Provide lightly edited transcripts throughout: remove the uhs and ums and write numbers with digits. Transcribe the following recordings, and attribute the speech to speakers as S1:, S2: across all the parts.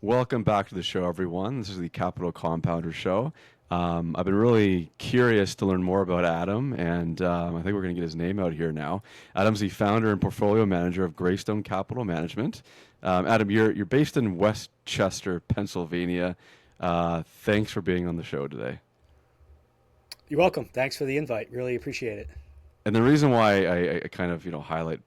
S1: Welcome back to the show, everyone. This is the Capital Compounder Show. I've been really curious to learn more about Adam, and I think we're going to get his name out here now. Adam's the founder and portfolio manager of Greystone Capital Management. Adam, you're based in Westchester, Pennsylvania. Thanks for being on the show today.
S2: You're welcome. Thanks for the invite. Really appreciate it.
S1: And the reason why I kind of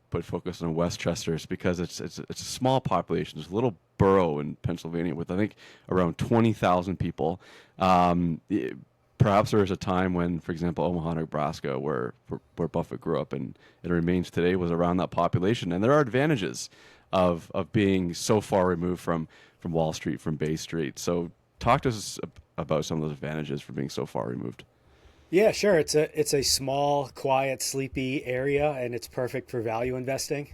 S1: put focus on Westchester is because it's a small population. It's a little borough in Pennsylvania with I think around 20,000 people. Perhaps there was a time when, for example, Omaha, Nebraska, where Buffett grew up, and it remains today, was around that population. And there are advantages of being so far removed from Wall Street, from Bay Street. So talk to us about some of those advantages for being so far removed.
S2: Yeah, sure. It's a small, quiet, sleepy area, and it's perfect for value investing.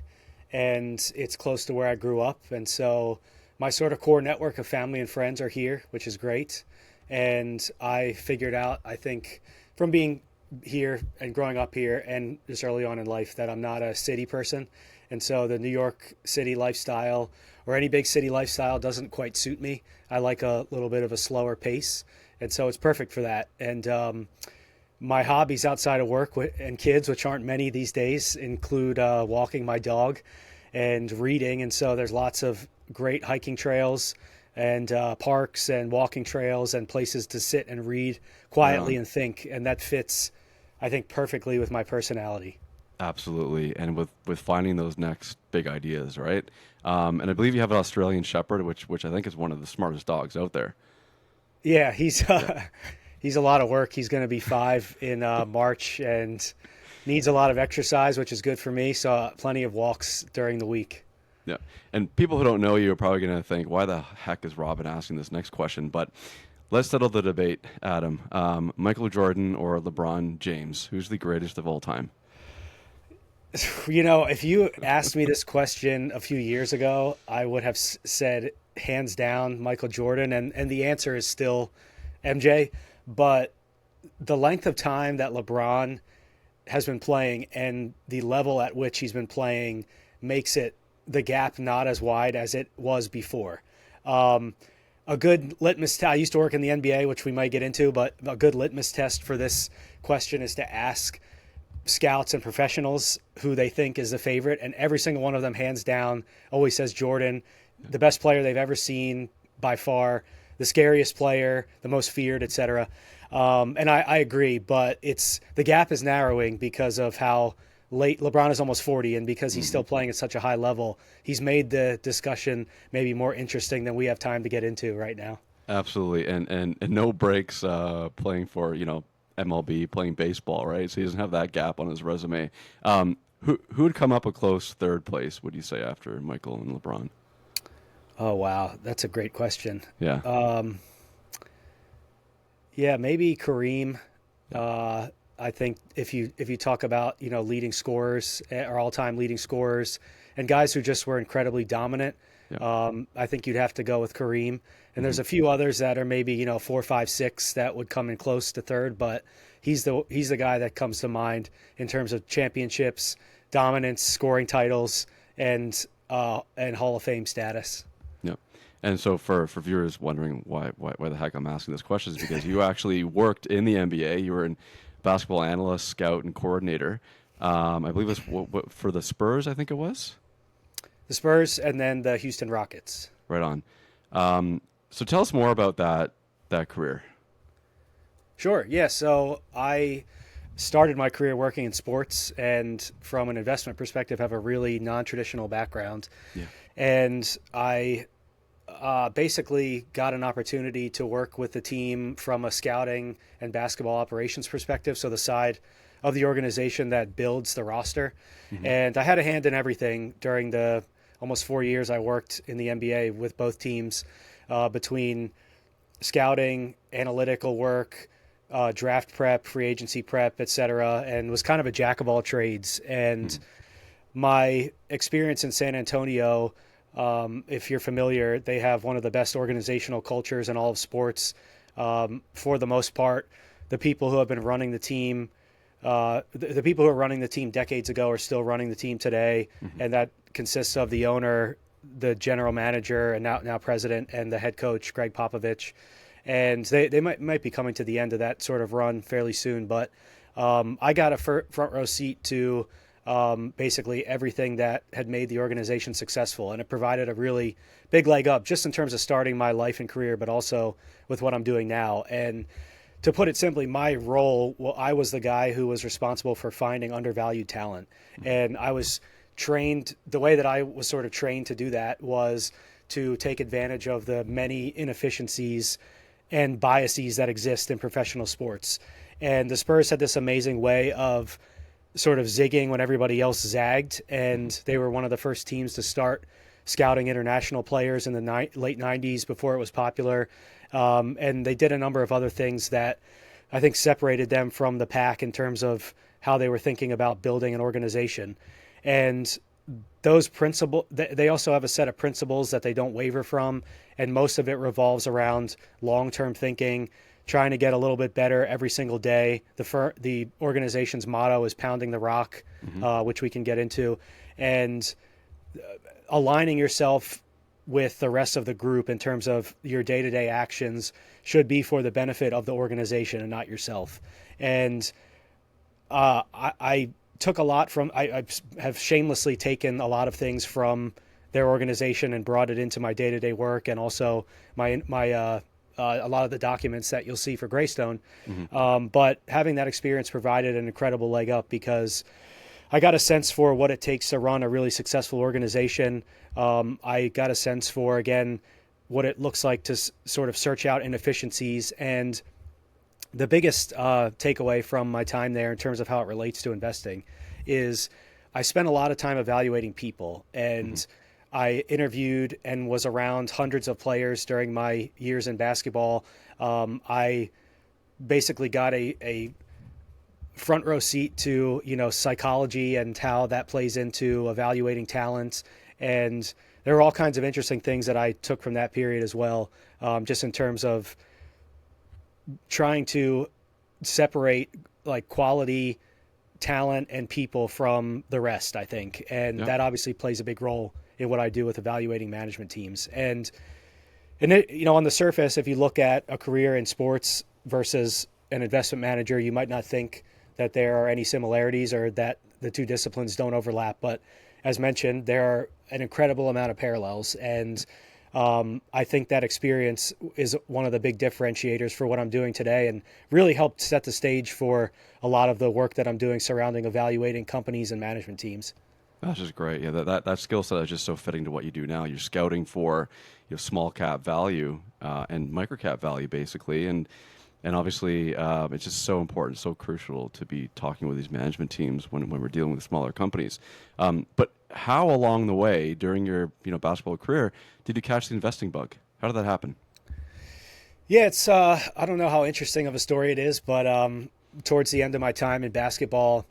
S2: And it's close to where I grew up, and so my sort of core network of family and friends are here, which is great. And I figured out, I think, from being here and growing up here, and just early on in life, that I'm not a city person, and so the New York City lifestyle or any big city lifestyle doesn't quite suit me. I like a little bit of a slower pace, and so it's perfect for that. And my hobbies outside of work and kids, which aren't many these days, include walking my dog and reading. And so there's lots of great hiking trails and parks and walking trails and places to sit and read quietly and think. And that fits, I think, perfectly with my personality.
S1: Absolutely, and with finding those next big ideas, right? And I believe you have an Australian Shepherd, which I think is one of the smartest dogs out there.
S2: Yeah,
S1: Yeah.
S2: he's a lot of work. He's going to be 5 in March and needs a lot of exercise, which is good for me. So plenty of walks during the week.
S1: Yeah. And people who don't know you are probably going to think, why the heck is Robin asking this next question? But let's settle the debate, Adam. Michael Jordan or LeBron James? Who's the greatest of all time?
S2: You know, if you asked me this question a few years ago, I would have said hands down Michael Jordan, and the answer is still MJ. But the length of time that LeBron has been playing and the level at which he's been playing makes it the gap not as wide as it was before. A good litmus test, I used to work in the NBA, which we might get into, but a good litmus test for this question is to ask scouts and professionals who they think is the favorite, and every single one of them, hands down, always says Jordan, the best player they've ever seen by far, the scariest player, the most feared, etc. And I agree, but the gap is narrowing because of how late LeBron is, almost 40, and because he's still playing at such a high level, he's made the discussion maybe more interesting than we have time to get into right now.
S1: Absolutely, and no breaks playing for MLB, playing baseball, right? So he doesn't have that gap on his resume. Who would come up a close third place, would you say, after Michael and LeBron?
S2: Oh wow, that's a great question.
S1: Yeah.
S2: Yeah, maybe Kareem. I think if you talk about leading scorers or all-time leading scorers and guys who just were incredibly dominant,
S1: Yeah.
S2: I think you'd have to go with Kareem. And there's a few others that are maybe 4, 5, 6 that would come in close to third, but he's the guy that comes to mind in terms of championships, dominance, scoring titles, and Hall of Fame status.
S1: Yeah. And so for viewers wondering why the heck I'm asking this question is because you actually worked in the NBA. You were a basketball analyst, scout, and coordinator. I believe it was for the Spurs, I think it was.
S2: The Spurs and then the Houston Rockets.
S1: Right on. So tell us more about that career.
S2: Sure. Yeah. So I started my career working in sports, and from an investment perspective, have a really non-traditional background.
S1: Yeah.
S2: And I basically got an opportunity to work with the team from a scouting and basketball operations perspective. So the side of the organization that builds the roster. And I had a hand in everything during the almost 4 years I worked in the NBA with both teams, between scouting, analytical work, draft prep, free agency prep, etc., and was kind of a jack of all trades. And my experience in San Antonio, if you're familiar, they have one of the best organizational cultures in all of sports. For the most part, the people who have been running the team, the people who are running the team decades ago are still running the team today, and that consists of the owner, the general manager and now president, and the head coach, Greg Popovich. And they might be coming to the end of that sort of run fairly soon. But I got a front row seat to basically everything that had made the organization successful. And it provided a really big leg up just in terms of starting my life and career, but also with what I'm doing now. And to put it simply, my role, well, I was the guy who was responsible for finding undervalued talent. And I was trained, the way that I was sort of trained to do that was to take advantage of the many inefficiencies and biases that exist in professional sports. And the Spurs had this amazing way of sort of zigging when everybody else zagged. And they were one of the first teams to start scouting international players in the late 90s before it was popular. And they did a number of other things that I think separated them from the pack in terms of how they were thinking about building an organization. And those principles, they also have a set of principles that they don't waver from. And most of it revolves around long-term thinking, trying to get a little bit better every single day. The organization's motto is pounding the rock, which we can get into, and aligning yourself with the rest of the group in terms of your day-to-day actions should be for the benefit of the organization and not yourself. And I took a lot from, I have shamelessly taken a lot of things from their organization and brought it into my day-to-day work, and also my a lot of the documents that you'll see for Greystone. But having that experience provided an incredible leg up, because I got a sense for what it takes to run a really successful organization. I got a sense for, again, what it looks like to sort of search out inefficiencies. And the biggest takeaway from my time there in terms of how it relates to investing is I spent a lot of time evaluating people, and I interviewed and was around hundreds of players during my years in basketball. I basically got a front row seat to, psychology and how that plays into evaluating talents. And there were all kinds of interesting things that I took from that period as well, just in terms of trying to separate like quality talent and people from the rest, I think. And that obviously plays a big role in what I do with evaluating management teams. And it, on the surface, if you look at a career in sports versus an investment manager, you might not think that there are any similarities or that the two disciplines don't overlap. But as mentioned, there are an incredible amount of parallels. And I think that experience is one of the big differentiators for what I'm doing today, and really helped set the stage for a lot of the work that I'm doing surrounding evaluating companies and management teams.
S1: That's just great. Yeah, that skill set is just so fitting to what you do now. You're scouting for small cap value and micro cap value, basically, and obviously it's just so important, so crucial to be talking with these management teams when we're dealing with smaller companies. But how along the way during your basketball career did you catch the investing bug? How did that happen?
S2: Yeah, it's I don't know how interesting of a story it is, but towards the end of my time in basketball,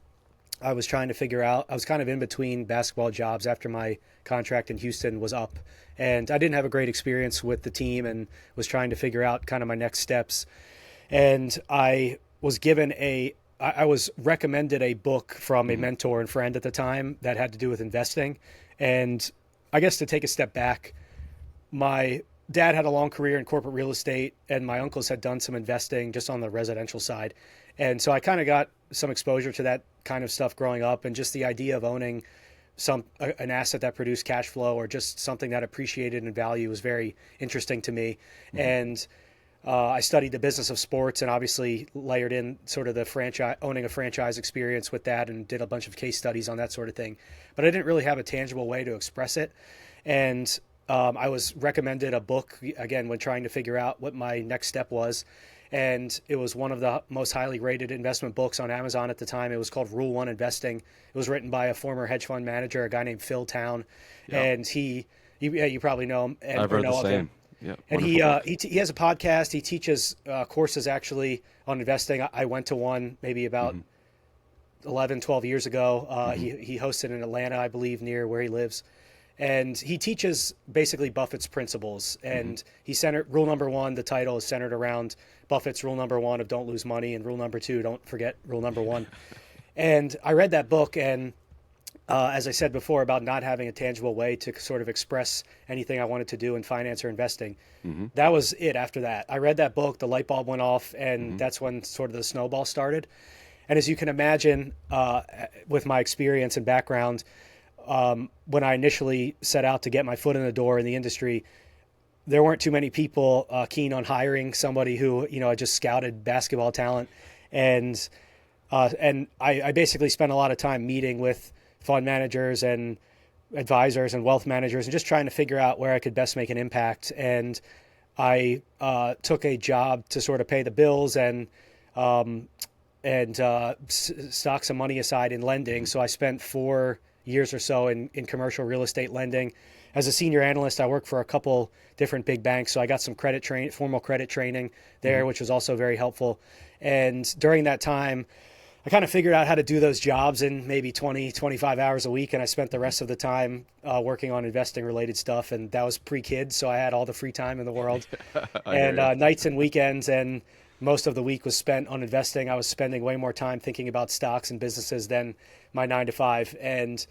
S2: I was trying to figure out, I was kind of in between basketball jobs after my contract in Houston was up, and I didn't have a great experience with the team and was trying to figure out kind of my next steps. And I was recommended a book from a mentor and friend at the time that had to do with investing. And I guess to take a step back, my dad had a long career in corporate real estate, and my uncles had done some investing just on the residential side. And so I kind of got some exposure to that kind of stuff growing up, and just the idea of owning an asset that produced cash flow or just something that appreciated in value was very interesting to me. And I studied the business of sports, and obviously layered in sort of the owning a franchise experience with that, and did a bunch of case studies on that sort of thing. But I didn't really have a tangible way to express it. And I was recommended a book, again, when trying to figure out what my next step was. And it was one of the most highly rated investment books on Amazon at the time. It was called Rule 1 Investing. It was written by a former hedge fund manager, a guy named Phil Town. Yep. And you probably know him.
S1: I've heard the same. Yeah,
S2: and he has a podcast. He teaches courses actually on investing. I went to one maybe about 11, 12 years ago. He hosted in Atlanta, I believe, near where he lives. And he teaches basically Buffett's principles. And rule number 1, the title is centered around Buffett's rule number 1 of don't lose money, and rule number 2, don't forget rule number 1. And I read that book, and as I said before, about not having a tangible way to sort of express anything I wanted to do in finance or investing. That was it after that. I read that book, the light bulb went off, and that's when sort of the snowball started. And as you can imagine, with my experience and background, when I initially set out to get my foot in the door in the industry, there weren't too many people keen on hiring somebody who, had just scouted basketball talent. And I basically spent a lot of time meeting with fund managers and advisors and wealth managers and just trying to figure out where I could best make an impact. And I took a job to sort of pay the bills and stock some money aside in lending. So I spent 4 years or so in commercial real estate lending. As a senior analyst, I worked for a couple different big banks. So I got some formal credit training there, which was also very helpful. And during that time, I kind of figured out how to do those jobs in maybe 20, 25 hours a week. And I spent the rest of the time working on investing related stuff. And that was pre-kids. So I had all the free time in the world. And nights and weekends and most of the week was spent on investing. I was spending way more time thinking about stocks and businesses than my 9 to 5. And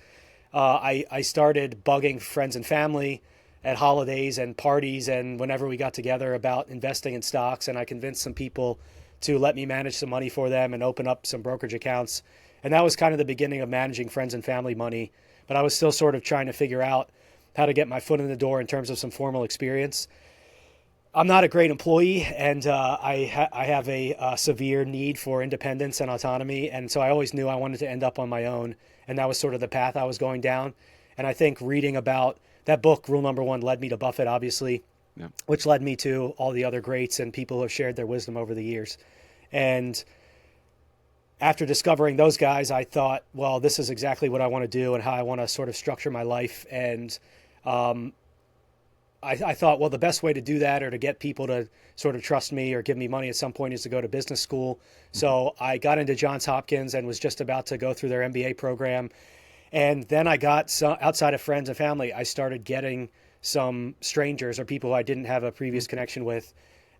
S2: I started bugging friends and family at holidays and parties and whenever we got together about investing in stocks. And I convinced some people to let me manage some money for them and open up some brokerage accounts. And that was kind of the beginning of managing friends and family money. But I was still sort of trying to figure out how to get my foot in the door in terms of some formal experience. I'm not a great employee, and I have a severe need for independence and autonomy. And so I always knew I wanted to end up on my own. And that was sort of the path I was going down. And I think reading about that book, Rule Number One, led me to Buffett, obviously, which led me to all the other greats and people who have shared their wisdom over the years. And after discovering those guys, I thought, well, this is exactly what I want to do and how I want to sort of structure my life. And I thought, well, the best way to do that or to get people to sort of trust me or give me money at some point is to go to business school. So I got into Johns Hopkins and was just about to go through their MBA program. And then I got some, outside of friends and family, I started getting some strangers or people who I didn't have a previous connection with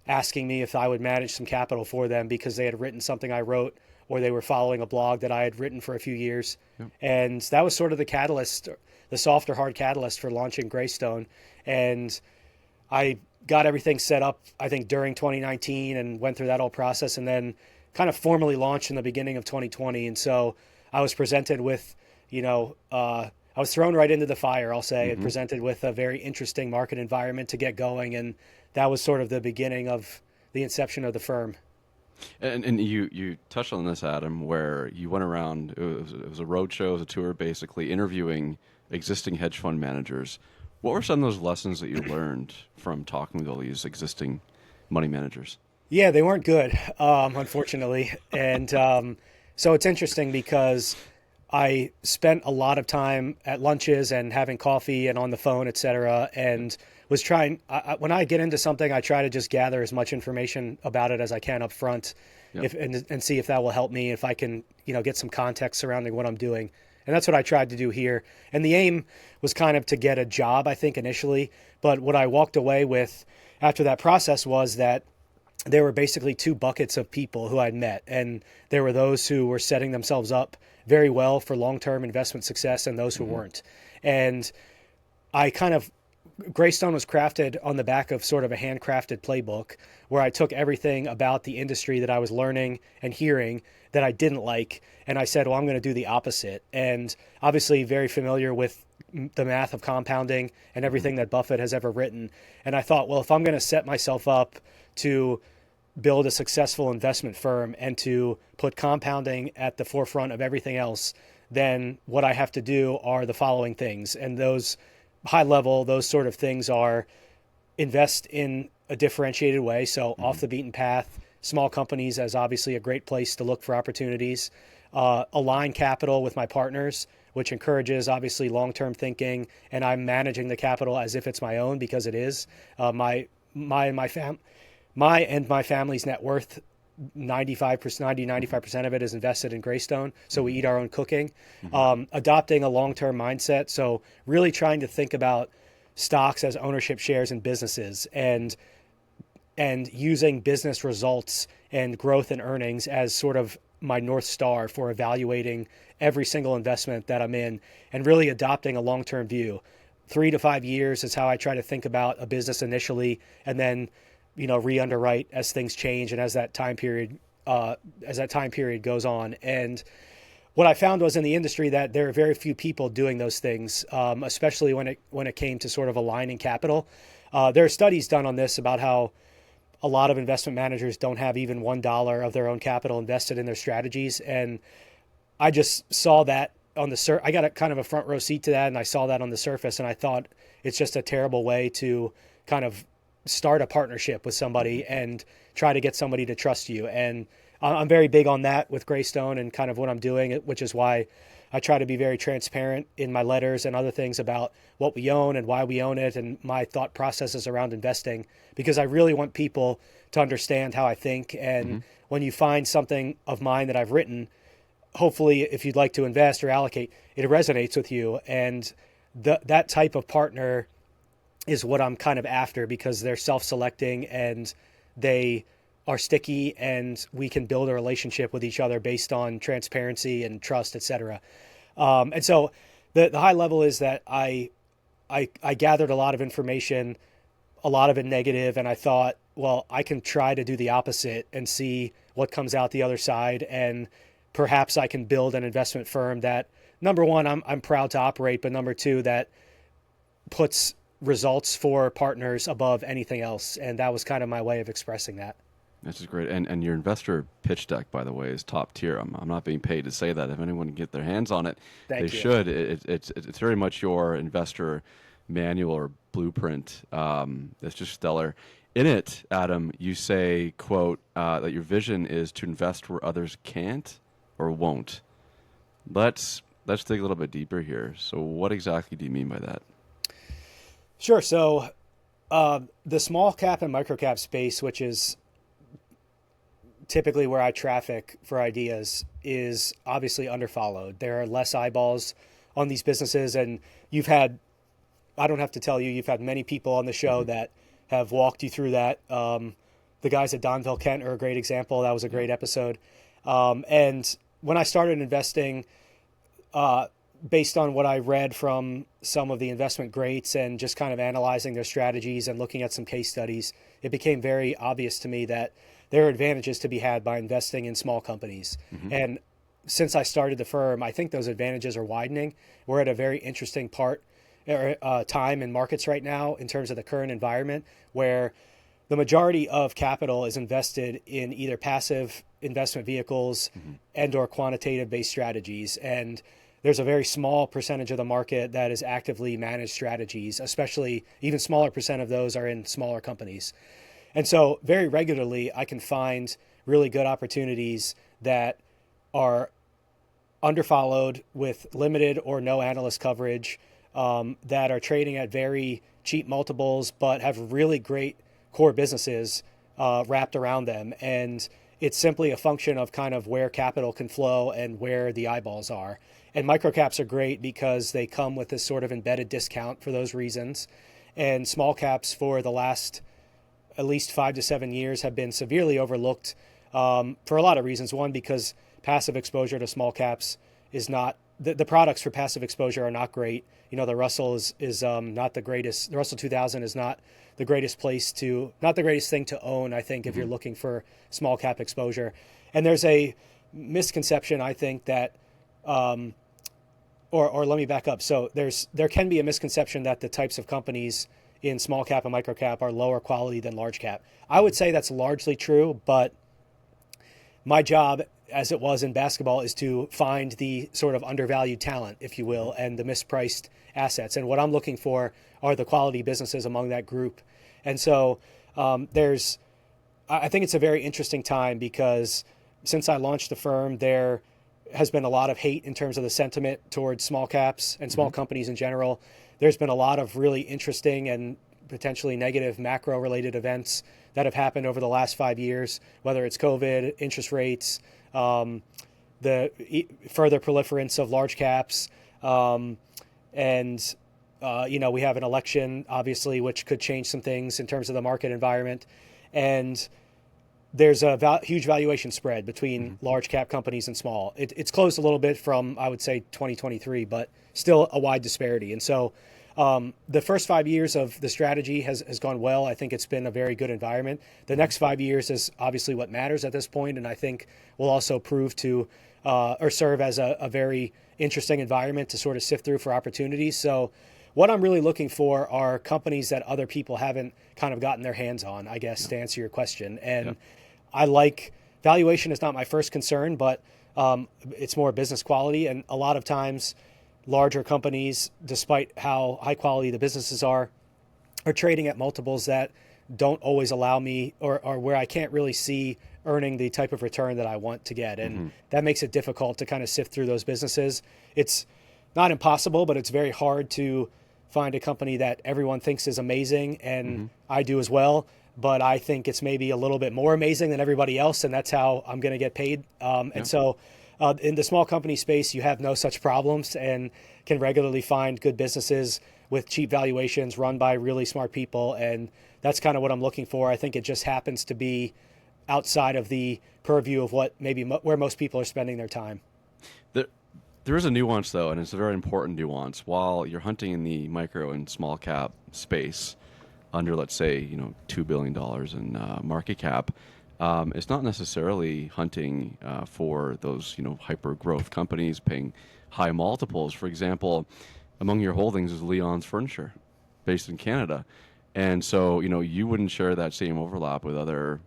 S2: asking me if I would manage some capital for them because they had written something I wrote or they were following a blog that I had written for a few years. And that was sort of the catalyst, the soft or hard catalyst for launching Greystone. And I got everything set up, I think, during 2019 and went through that whole process and then kind of formally launched in the beginning of 2020. And so I was presented with, I was thrown right into the fire, I'll say, and presented with a very interesting market environment to get going. And that was sort of the beginning of the inception of the firm.
S1: And you touched on this, Adam, where you went around, it was a roadshow, it was a tour, basically, interviewing existing hedge fund managers. What were some of those lessons that you learned from talking with all these existing money managers?
S2: Yeah, they weren't good, unfortunately. And so it's interesting because I spent a lot of time at lunches and having coffee and on the phone, et cetera, and was trying, when I get into something, I try to just gather as much information about it as I can up front and see if that will help me, if I can, get some context surrounding what I'm doing. And that's what I tried to do here. And the aim was kind of to get a job, I think, initially. But what I walked away with after that process was that there were basically two buckets of people who I'd met. And there were those who were setting themselves up very well for long-term investment success and those who weren't. And Greystone was crafted on the back of sort of a handcrafted playbook where I took everything about the industry that I was learning and hearing that I didn't like, and I said, well, I'm going to do the opposite. And obviously very familiar with the math of compounding and everything that Buffett has ever written. And I thought, well, if I'm going to set myself up to build a successful investment firm and to put compounding at the forefront of everything else, then what I have to do are the following things. And those high level, those sort of things are invest in a differentiated way. So off the beaten path, small companies as obviously a great place to look for opportunities, align capital with my partners, which encourages obviously long-term thinking. And I'm managing the capital as if it's my own because it is. My and my family's net worth, 95% of it is invested in Greystone. So we eat our own cooking, adopting a long-term mindset. So really trying to think about stocks as ownership shares in businesses and using business results and growth and earnings as sort of my North Star for evaluating every single investment that I'm in and really adopting a long-term view. 3 to 5 years is how I try to think about a business initially, and then, re-underwrite as things change and as that time period goes on. And what I found was in the industry that there are very few people doing those things, especially when it came to sort of aligning capital. There are studies done on this about how a lot of investment managers don't have even $1 of their own capital invested in their strategies. And I just saw that on the I got a kind of a front row seat to that, and I saw that on the surface, and I thought it's just a terrible way to kind of start a partnership with somebody and try to get somebody to trust you. And I'm very big on that with Greystone and kind of what I'm doing, which is why I try to be very transparent in my letters and other things about what we own and why we own it and my thought processes around investing, because I really want people to understand how I think. And when you find something of mine that I've written, hopefully if you'd like to invest or allocate, it resonates with you. And that type of partner is what I'm kind of after, because they're self-selecting and they are sticky, and we can build a relationship with each other based on transparency and trust, et cetera. And so the high level is that I gathered a lot of information, a lot of it negative, and I thought, well, I can try to do the opposite and see what comes out the other side, and perhaps I can build an investment firm that, number one, I'm proud to operate, but number two, that puts results for partners above anything else. And that was kind of my way of expressing that.
S1: This is great. And your investor pitch deck, by the way, is top tier. I'm not being paid to say that. If anyone can get their hands on it, they should. It's very much your investor manual or blueprint. It's just stellar. In it, Adam, you say, quote, that your vision is to invest where others can't or won't. Let's dig a little bit deeper here. So what exactly do you mean by that?
S2: Sure. So the small cap and micro cap space, which is typically where I traffic for ideas, is obviously underfollowed. There are less eyeballs on these businesses, and I don't have to tell you, you've had many people on the show that have walked you through that. The guys at Donville Kent are a great example. That was a great episode. And when I started investing, based on what I read from some of the investment greats and just kind of analyzing their strategies and looking at some case studies, it became very obvious to me that there are advantages to be had by investing in small companies. And since I started the firm, I think those advantages are widening. We're at a very interesting time in markets right now in terms of the current environment, where the majority of capital is invested in either passive investment vehicles and or quantitative based strategies. And there's a very small percentage of the market that is actively managed strategies, especially even smaller percent of those are in smaller companies. And so very regularly, I can find really good opportunities that are underfollowed with limited or no analyst coverage, that are trading at very cheap multiples, but have really great core businesses wrapped around them. And it's simply a function of kind of where capital can flow and where the eyeballs are. And microcaps are great because they come with this sort of embedded discount for those reasons. And small caps for the last at least 5 to 7 years have been severely overlooked for a lot of reasons. One, because passive exposure to small caps is not, the products for passive exposure are not great. The Russell is not the greatest. The Russell 2000 is not the greatest not the greatest thing to own, I think, if you're looking for small cap exposure. And there's a misconception, I think, that, or let me back up. So there can be a misconception that the types of companies in small cap and micro cap are lower quality than large cap. I would say that's largely true, but my job, as it was in basketball, is to find the sort of undervalued talent, if you will, and the mispriced assets. And what I'm looking for are the quality businesses among that group. And so I think it's a very interesting time, because since I launched the firm, there has been a lot of hate in terms of the sentiment towards small caps and small companies in general. There's been a lot of really interesting and potentially negative macro-related events that have happened over the last 5 years, whether it's COVID, interest rates, the further proliferance of large caps, and we have an election, obviously, which could change some things in terms of the market environment. And there's a huge valuation spread between large cap companies and small. It's closed a little bit from, I would say, 2023, but still a wide disparity. And so the first 5 years of the strategy has gone well. I think it's been a very good environment. The next 5 years is obviously what matters at this point, and I think will also prove to or serve as a very interesting environment to sort of sift through for opportunities. So what I'm really looking for are companies that other people haven't kind of gotten their hands on, I guess, to answer your question. And I like valuation is not my first concern, but it's more business quality. And a lot of times larger companies, despite how high quality the businesses are trading at multiples that don't always allow me or where I can't really see earning the type of return that I want to get. And that makes it difficult to kind of sift through those businesses. It's not impossible, but it's very hard to find a company that everyone thinks is amazing, and I do as well, but I think it's maybe a little bit more amazing than everybody else, and that's how I'm going to get paid. And so in the small company space, you have no such problems and can regularly find good businesses with cheap valuations run by really smart people, and that's kind of what I'm looking for. I think it just happens to be outside of the purview of what maybe where most people are spending their time.
S1: There is a nuance, though, and it's a very important nuance. While you're hunting in the micro and small cap space under, let's say, $2 billion in market cap, it's not necessarily hunting for those, hyper growth companies paying high multiples. For example, among your holdings is Leon's Furniture, based in Canada. And so, you wouldn't share that same overlap with other,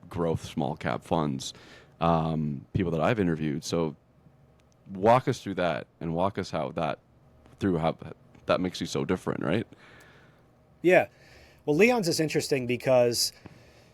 S1: growth small cap funds, people that I've interviewed. So walk us through that and walk us how that makes you so different, right? Yeah.
S2: Well, Leon's is interesting because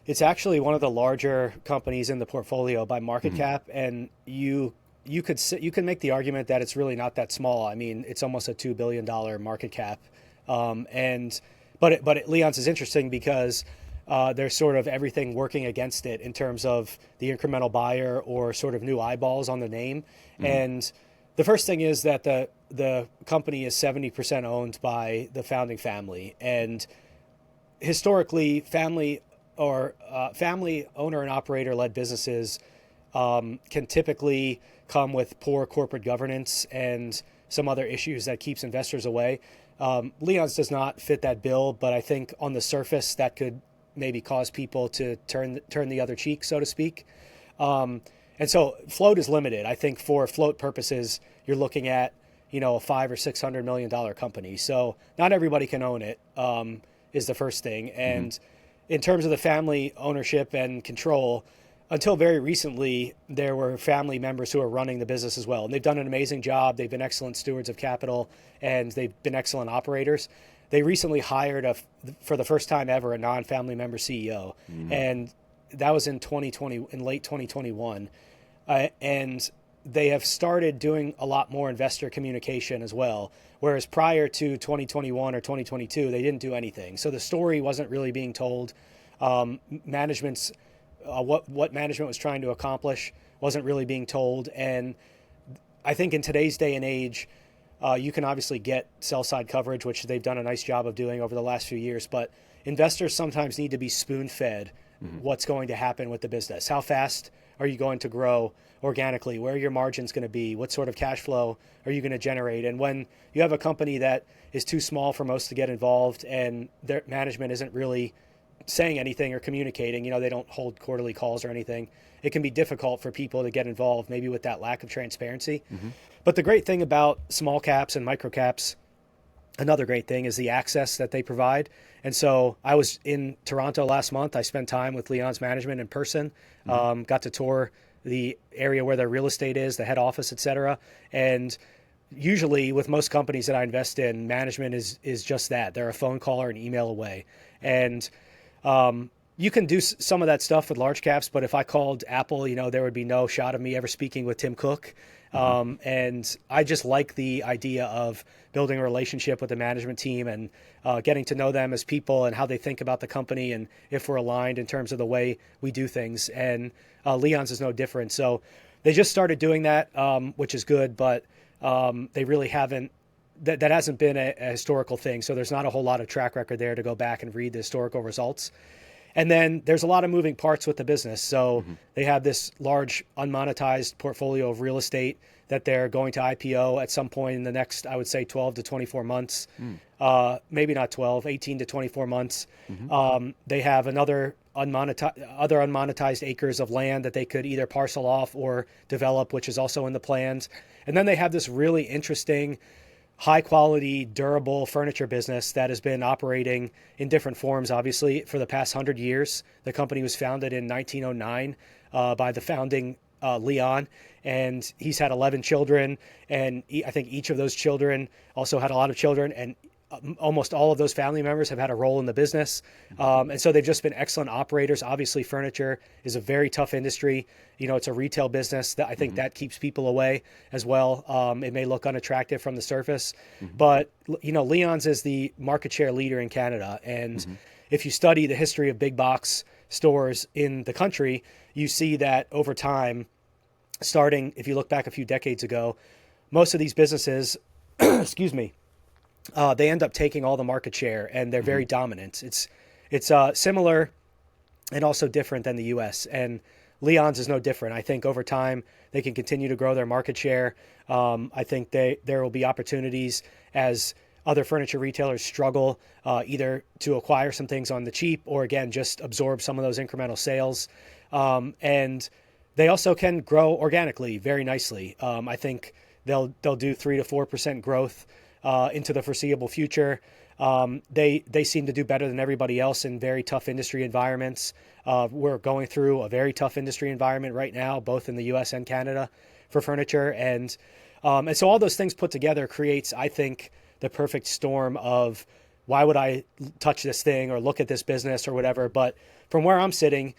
S2: it's actually one of the larger companies in the portfolio by market cap, and you can make the argument that it's really not that small. I mean, it's almost a $2 billion market cap, but Leon's is interesting because there's sort of everything working against it in terms of the incremental buyer or sort of new eyeballs on the name. And the first thing is that the company is 70% owned by the founding family, and historically, family owner and operator led businesses can typically come with poor corporate governance and some other issues that keeps investors away. Leon's does not fit that bill, but I think on the surface that could maybe cause people to turn the other cheek, so to speak. And so float is limited. I think for float purposes, you're looking at, a $500 or $600 million company. So not everybody can own it, is the first thing. And in terms of the family ownership and control, until very recently, there were family members who are running the business as well. And they've done an amazing job. They've been excellent stewards of capital, and they've been excellent operators. They recently hired, for the first time ever, a non-family member CEO. And that was in late 2021. And they have started doing a lot more investor communication as well. Whereas prior to 2021 or 2022, they didn't do anything. So the story wasn't really being told. Management's what management was trying to accomplish wasn't really being told. And I think in today's day and age, you can obviously get sell-side coverage, which they've done a nice job of doing over the last few years. But investors sometimes need to be spoon-fed what's going to happen with the business. How fast are you going to grow organically? Where are your margins going to be? What sort of cash flow are you going to generate? And when you have a company that is too small for most to get involved and their management isn't really saying anything or communicating, they don't hold quarterly calls or anything, it can be difficult for people to get involved, maybe with that lack of transparency. But the great thing about small caps and micro caps, another great thing is the access that they provide. And so I was in Toronto last month. I spent time with Leon's management in person, got to tour the area where their real estate is, the head office, et cetera. And usually with most companies that I invest in, management is just that. They're a phone call or an email away. And you can do some of that stuff with large caps, but if I called Apple, there would be no shot of me ever speaking with Tim Cook. And I just like the idea of building a relationship with the management team and getting to know them as people and how they think about the company and if we're aligned in terms of the way we do things. And Leon's is no different. So they just started doing that, which is good, but they really haven't. That hasn't been a historical thing. So there's not a whole lot of track record there to go back and read the historical results. And then there's a lot of moving parts with the business. So they have this large unmonetized portfolio of real estate that they're going to IPO at some point in the next, I would say, 12 to 24 months. Maybe not 12, 18 to 24 months. They have other unmonetized acres of land that they could either parcel off or develop, which is also in the plans. And then they have this really interesting, high quality, durable furniture business that has been operating in different forms, obviously, for the past 100 years. The company was founded in 1909 by the founding Leon, and he's had 11 children, and I think each of those children also had a lot of children, and almost all of those family members have had a role in the business. And so they've just been excellent operators. Obviously, furniture is a very tough industry. It's a retail business that I think that keeps people away as well. It may look unattractive from the surface, but Leon's is the market share leader in Canada. And if you study the history of big box stores in the country, you see that over time, starting, if you look back a few decades ago, most of these businesses, excuse me, they end up taking all the market share, and they're very dominant. It's similar and also different than the U.S., and Leon's is no different. I think over time they can continue to grow their market share. I think there will be opportunities as other furniture retailers struggle either to acquire some things on the cheap or, again, just absorb some of those incremental sales. And they also can grow organically very nicely. I think they'll do 3 to 4% growth into the foreseeable future. They seem to do better than everybody else in very tough industry environments. We're going through a very tough industry environment right now, both in the U.S. and Canada for furniture. And so all those things put together creates, I think, the perfect storm of why would I touch this thing or look at this business or whatever. But from where I'm sitting,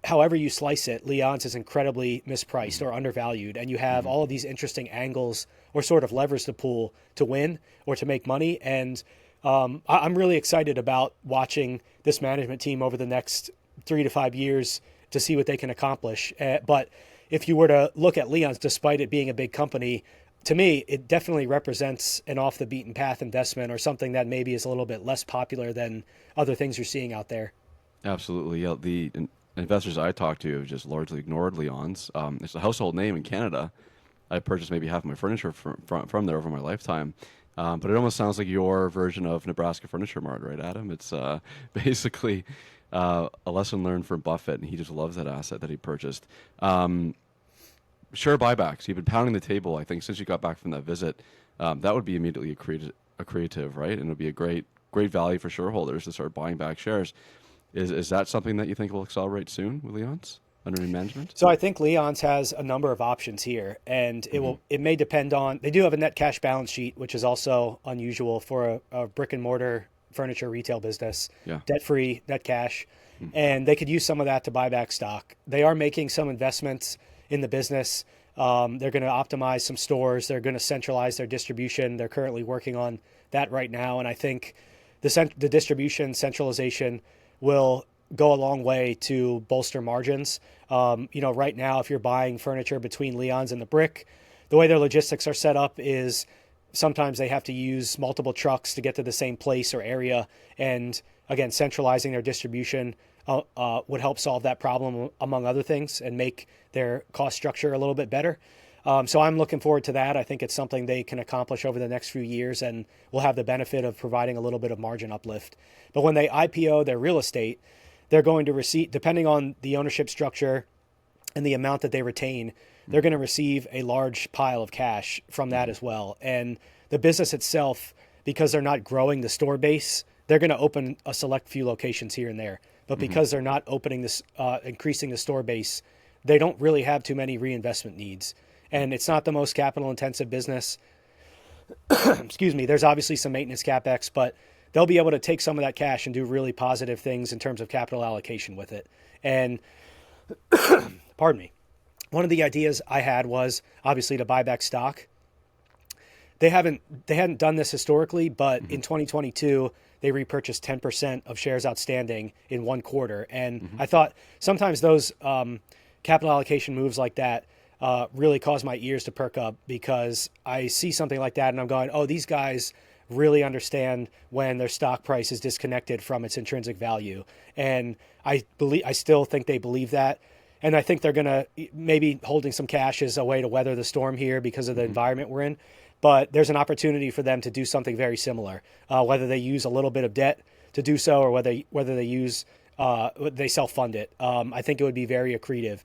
S2: however you slice it, Leon's is incredibly mispriced or undervalued. And you have all of these interesting angles or sort of levers to pull to win or to make money. And I'm really excited about watching this management team over the next 3 to 5 years to see what they can accomplish. But if you were to look at Leon's, despite it being a big company, to me, it definitely represents an off the beaten path investment or something that maybe is a little bit less popular than other things you're seeing out there.
S1: Absolutely. Yeah, the investors I talked to have just largely ignored Leon's. It's a household name in Canada. I purchased maybe half of my furniture from there over my lifetime. But it almost sounds like your version of Nebraska Furniture Mart, right, Adam? It's basically a lesson learned from Buffett, and he just loves that asset that he purchased. Share buybacks. You've been pounding the table, I think, since you got back from that visit. That would be immediately accretive, right? And it would be a great value for shareholders to start buying back shares. Is that something that you think will accelerate soon with Leon's under new management?
S2: So I think Leon's has a number of options here, and it may depend on. They do have a net cash balance sheet, which is also unusual for a brick and mortar furniture retail business.
S1: Yeah.
S2: Debt-free, net cash, and they could use some of that to buy back stock. They are making some investments in the business. They're going to optimize some stores. They're going to centralize their distribution. They're currently working on that right now, and I think the distribution centralization will go a long way to bolster margins. Right now, if you're buying furniture between Leon's and the Brick, the way their logistics are set up is sometimes they have to use multiple trucks to get to the same place or area. And again, centralizing their distribution would help solve that problem, among other things, and make their cost structure a little bit better. So I'm looking forward to that. I think it's something they can accomplish over the next few years, and will have the benefit of providing a little bit of margin uplift. But when they IPO their real estate, they're going to receive, depending on the ownership structure and the amount that they retain, they're going to receive a large pile of cash from that as well. And the business itself, because they're not growing the store base, they're going to open a select few locations here and there. But because they're not opening this, increasing the store base, they don't really have too many reinvestment needs. And it's not the most capital intensive business. Excuse me. There's obviously some maintenance CapEx, but they'll be able to take some of that cash and do really positive things in terms of capital allocation with it. And pardon me. One of the ideas I had was obviously to buy back stock. They hadn't done this historically, but in 2022, they repurchased 10% of shares outstanding in one quarter. And I thought sometimes those capital allocation moves like that really cause my ears to perk up, because I see something like that and I'm going, oh, these guys really understand when their stock price is disconnected from its intrinsic value. And I still think they believe that. And I think they're going to maybe holding some cash as a way to weather the storm here because of the environment we're in. But there's an opportunity for them to do something very similar, whether they use a little bit of debt to do so or whether they use they self-fund it. I think it would be very accretive.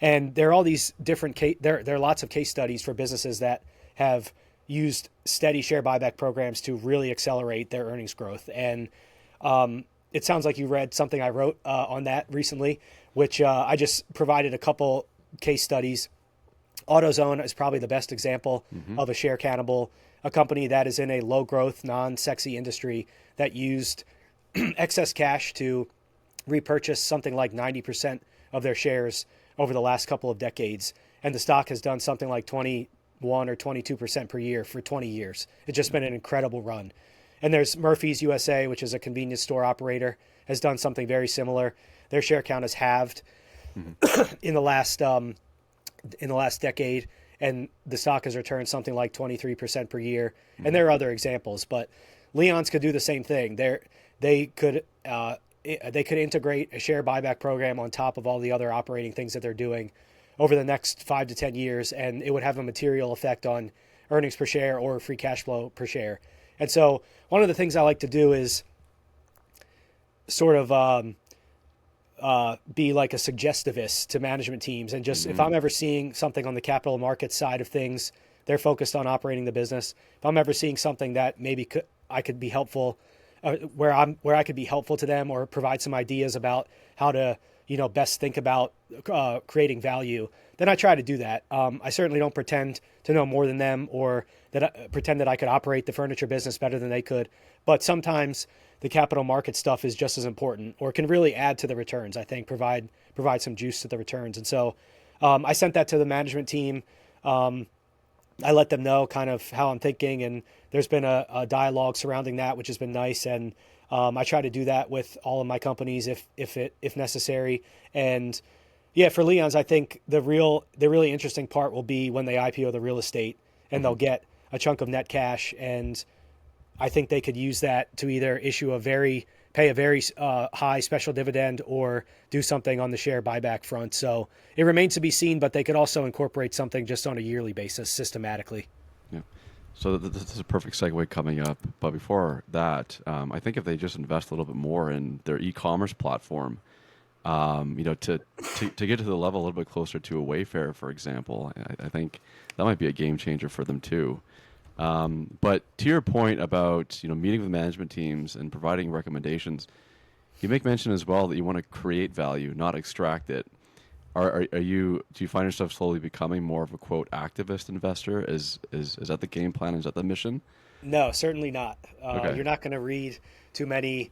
S2: And there are all these different there are lots of case studies for businesses that have used steady share buyback programs to really accelerate their earnings growth. And it sounds like you read something I wrote on that recently, which I just provided a couple case studies. AutoZone is probably the best example of a share cannibal, a company that is in a low growth, non-sexy industry that used excess cash to repurchase something like 90% of their shares over the last couple of decades. And the stock has done something like 21 or 22% per year for 20 years. It's just been an incredible run. And there's Murphy's USA, which is a convenience store operator, has done something very similar. Their share count has halved in the last decade, and the stock has returned something like 23% per year. And there are other examples, but Leon's could do the same thing. They could integrate a share buyback program on top of all the other operating things that they're doing over the next 5 to 10 years, and it would have a material effect on earnings per share or free cash flow per share. And so one of the things I like to do is sort of be like a suggestivist to management teams. And just if I'm ever seeing something on the capital markets side of things, they're focused on operating the business. If I'm ever seeing something that maybe I could be helpful, where I could be helpful to them or provide some ideas about how to best think about creating value, then I try to do that. I certainly don't pretend to know more than them or pretend that I could operate the furniture business better than they could. But sometimes the capital market stuff is just as important, or can really add to the returns. I think provide some juice to the returns. And so I sent that to the management team. I let them know kind of how I'm thinking, and there's been a dialogue surrounding that, which has been nice. And I try to do that with all of my companies if necessary. And yeah, for Leon's, I think the really interesting part will be when they IPO the real estate, and they'll get a chunk of net cash, and I think they could use that to either pay a very high special dividend or do something on the share buyback front. So it remains to be seen, but they could also incorporate something just on a yearly basis systematically.
S1: Yeah. So this is a perfect segue coming up. But before that, I think if they just invest a little bit more in their e-commerce platform, to get to the level a little bit closer to a Wayfair, for example, I think that might be a game changer for them too. But to your point about meeting with management teams and providing recommendations, you make mention as well that you want to create value, not extract it. Do you find yourself slowly becoming more of a quote activist investor? Is that the game plan? Is that the mission?
S2: No, certainly not.
S1: Okay.
S2: You're not going to read too many.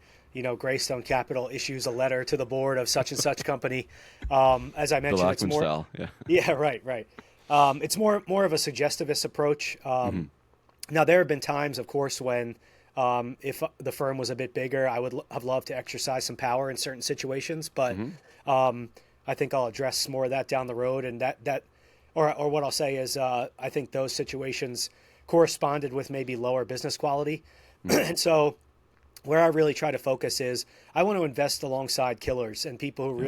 S2: Greystone Capital issues a letter to the board of such and such company. As I mentioned, it's more
S1: style. Yeah.
S2: Yeah, right. It's more of a suggestivist approach. Now, there have been times, of course, when if the firm was a bit bigger, I would have loved to exercise some power in certain situations. But I think I'll address more of that down the road. And or what I'll say is I think those situations corresponded with maybe lower business quality. And so where I really try to focus is I want to invest alongside killers and people who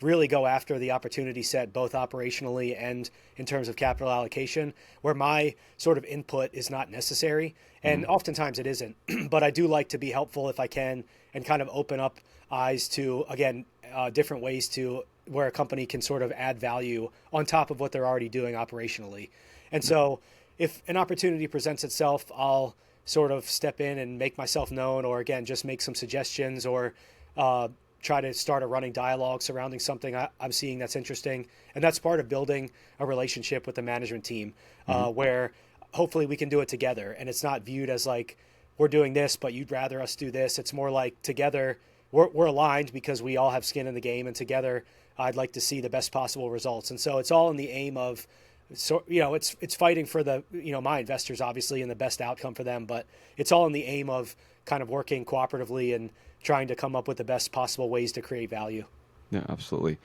S2: really go after the opportunity set, both operationally and in terms of capital allocation, where my sort of input is not necessary. And oftentimes it isn't. But I do like to be helpful if I can and kind of open up eyes to, again, different ways to where a company can sort of add value on top of what they're already doing operationally. And so if an opportunity presents itself, I'll sort of step in and make myself known, or again, just make some suggestions, or try to start a running dialogue surrounding something I'm seeing that's interesting. And that's part of building a relationship with the management team where hopefully we can do it together. And it's not viewed as like, we're doing this, but you'd rather us do this. It's more like together we're aligned because we all have skin in the game, and together I'd like to see the best possible results. And so it's all in the aim of, it's fighting for the, my investors, obviously, and the best outcome for them, but it's all in the aim of kind of working cooperatively and trying to come up with the best possible ways to create value.
S1: Yeah, absolutely.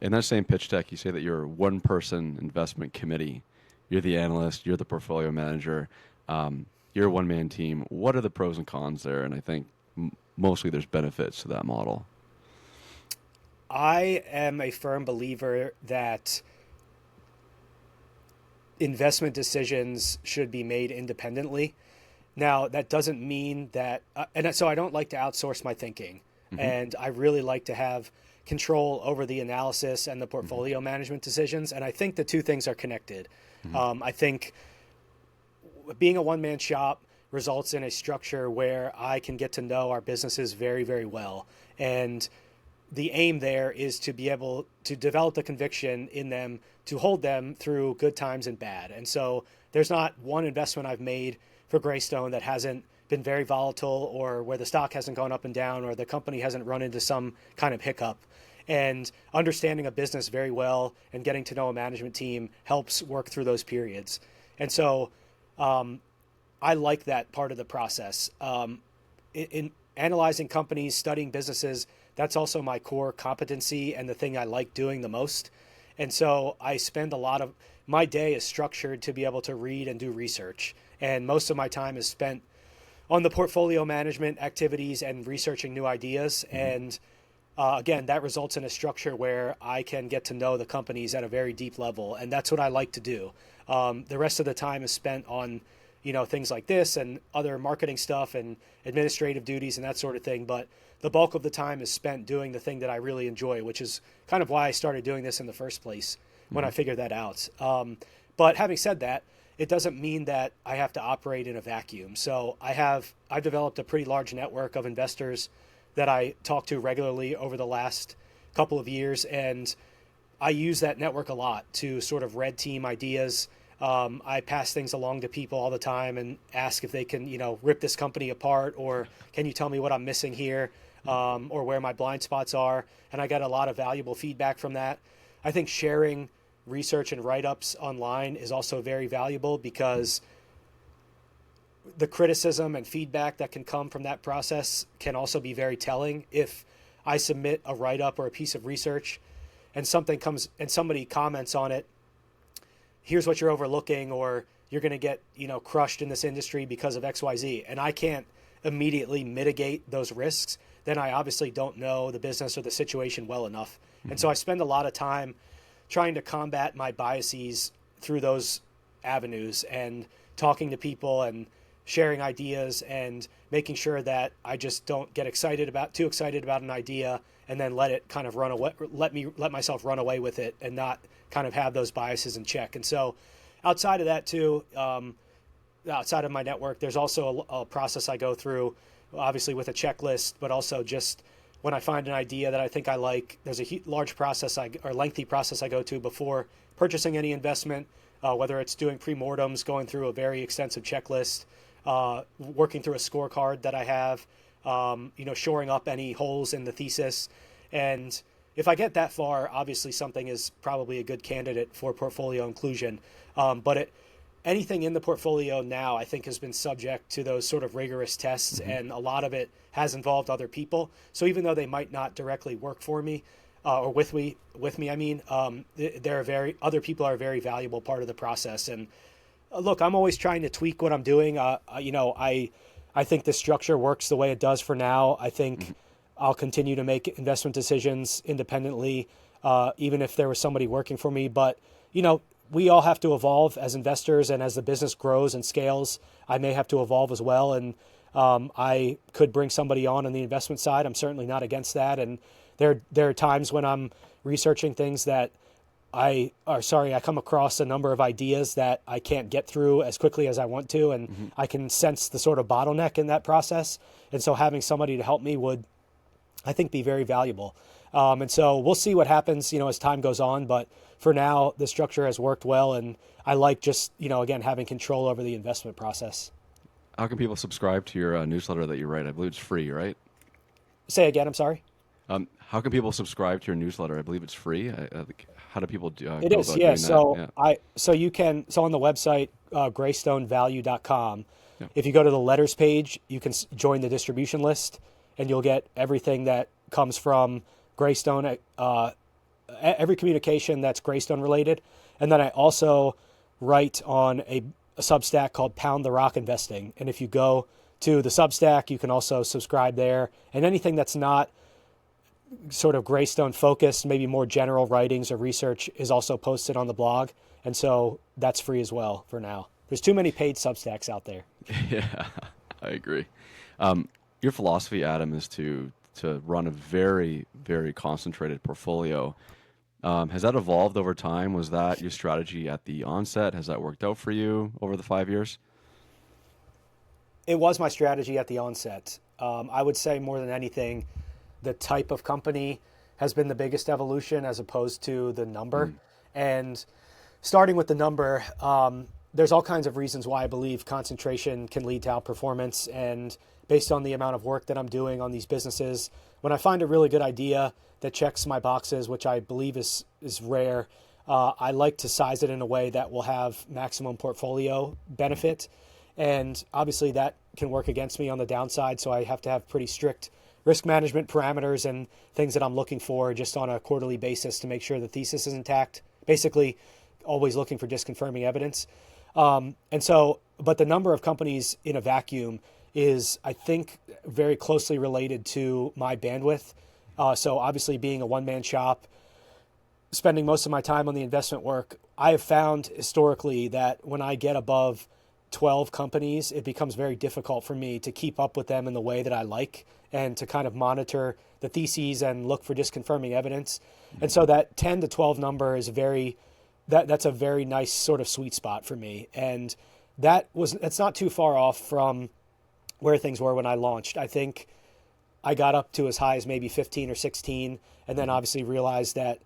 S1: In that same pitch deck, you say that you're a one-person investment committee. You're the analyst, you're the portfolio manager. you're a one-man team. What are the pros and cons there? And I think mostly there's benefits to that model.
S2: I am a firm believer that investment decisions should be made independently. Now, that doesn't mean that, and so I don't like to outsource my thinking. And I really like to have control over the analysis and the portfolio management decisions. And I think the two things are connected. I think being a one-man shop results in a structure where I can get to know our businesses very, very well. And the aim there is to be able to develop the conviction in them, to hold them through good times and bad. And so there's not one investment I've made for Greystone that hasn't been very volatile, or where the stock hasn't gone up and down, or the company hasn't run into some kind of hiccup. And understanding a business very well and getting to know a management team helps work through those periods. And so I like that part of the process. In analyzing companies, studying businesses, that's also my core competency and the thing I like doing the most. And so I spend a lot of my day is structured to be able to read and do research. And most of my time is spent on the portfolio management activities and researching new ideas. And again, that results in a structure where I can get to know the companies at a very deep level. And that's what I like to do. The rest of the time is spent on, things like this and other marketing stuff and administrative duties and that sort of thing. But the bulk of the time is spent doing the thing that I really enjoy, which is kind of why I started doing this in the first place when I figured that out. But having said that, it doesn't mean that I have to operate in a vacuum. So I've developed a pretty large network of investors that I talk to regularly over the last couple of years. And I use that network a lot to sort of red team ideas. I pass things along to people all the time and ask if they can, rip this company apart, or can you tell me what I'm missing here, or where my blind spots are. And I get a lot of valuable feedback from that. I think sharing research and write-ups online is also very valuable, because the criticism and feedback that can come from that process can also be very telling. If I submit a write-up or a piece of research and something comes and somebody comments on it, here's what you're overlooking, or you're going to get, crushed in this industry because of XYZ, and I can't immediately mitigate those risks, then I obviously don't know the business or the situation well enough. And so I spend a lot of time trying to combat my biases through those avenues and talking to people and sharing ideas and making sure that I just don't get too excited about an idea and then let it kind of run away, let myself run away with it and not kind of have those biases in check. And so outside of that too, outside of my network, there's also a process I go through, obviously with a checklist, but also just when I find an idea that I think I like, there's a large process or lengthy process I go to before purchasing any investment, whether it's doing pre-mortems, going through a very extensive checklist, working through a scorecard that I have, shoring up any holes in the thesis. And if I get that far, obviously something is probably a good candidate for portfolio inclusion. But anything in the portfolio now, I think, has been subject to those sort of rigorous tests, and a lot of it has involved other people. So even though they might not directly work for me or with me, other people are a very valuable part of the process. And look, I'm always trying to tweak what I'm doing. I think the structure works the way it does for now. I think I'll continue to make investment decisions independently, even if there was somebody working for me. But, we all have to evolve as investors, and as the business grows and scales, I may have to evolve as well. And I could bring somebody on the investment side. I'm certainly not against that. And there are times when I'm researching things that I come across a number of ideas that I can't get through as quickly as I want to, and I can sense the sort of bottleneck in that process. And so having somebody to help me would, I think, be very valuable. And so we'll see what happens, as time goes on. But for now, the structure has worked well, and I like just, again, having control over the investment process.
S1: How can people subscribe to your newsletter that you write? I believe it's free, right?
S2: Say again, I'm sorry.
S1: How can people subscribe to your newsletter? I believe it's free. How do people do
S2: it? Is, yeah. So you can, on the website, greystonevalue.com, yeah. If you go to the letters page, you can join the distribution list, and you'll get everything that comes from Greystone, every communication that's Greystone related. And then I also write on a Substack called Pound the Rock Investing. And if you go to the Substack, you can also subscribe there. And anything that's not sort of Greystone focused, maybe more general writings or research, is also posted on the blog. And so that's free as well for now. There's too many paid Substacks out there.
S1: Yeah, I agree. Your philosophy, Adam, is to run a very, very concentrated portfolio. Has that evolved over time? Was that your strategy at the onset? Has that worked out for you over the 5 years?
S2: It was my strategy at the onset. I would say more than anything, the type of company has been the biggest evolution as opposed to the number. And starting with the number, there's all kinds of reasons why I believe concentration can lead to outperformance. And based on the amount of work that I'm doing on these businesses, when I find a really good idea that checks my boxes, which I believe is rare, I like to size it in a way that will have maximum portfolio benefit. And obviously that can work against me on the downside. So I have to have pretty strict risk management parameters and things that I'm looking for just on a quarterly basis to make sure the thesis is intact. Basically, always looking for disconfirming evidence. But the number of companies in a vacuum is, I think, very closely related to my bandwidth. So obviously being a one-man shop, spending most of my time on the investment work, I have found historically that when I get above 12 companies, it becomes very difficult for me to keep up with them in the way that I like and to kind of monitor the theses and look for disconfirming evidence. And so that 10 to 12 number is that's a very nice sort of sweet spot for me. And it's not too far off from where things were when I launched. I think I got up to as high as maybe 15 or 16, and then obviously realized that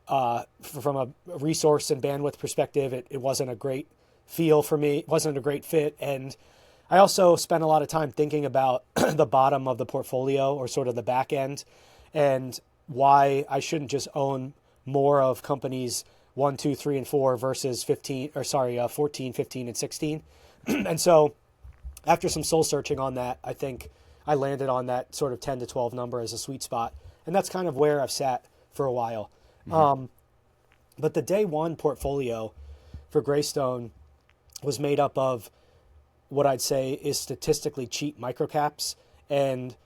S2: from a resource and bandwidth perspective, it wasn't a great feel for me. It wasn't a great fit. And I also spent a lot of time thinking about the bottom of the portfolio, or sort of the back end, and why I shouldn't just own more of companies 1, 2, 3, and 4 versus 14, 15, and 16. And so after some soul searching on that, I think I landed on that sort of 10 to 12 number as a sweet spot. And that's kind of where I've sat for a while. But the day one portfolio for Greystone was made up of what I'd say is statistically cheap microcaps, and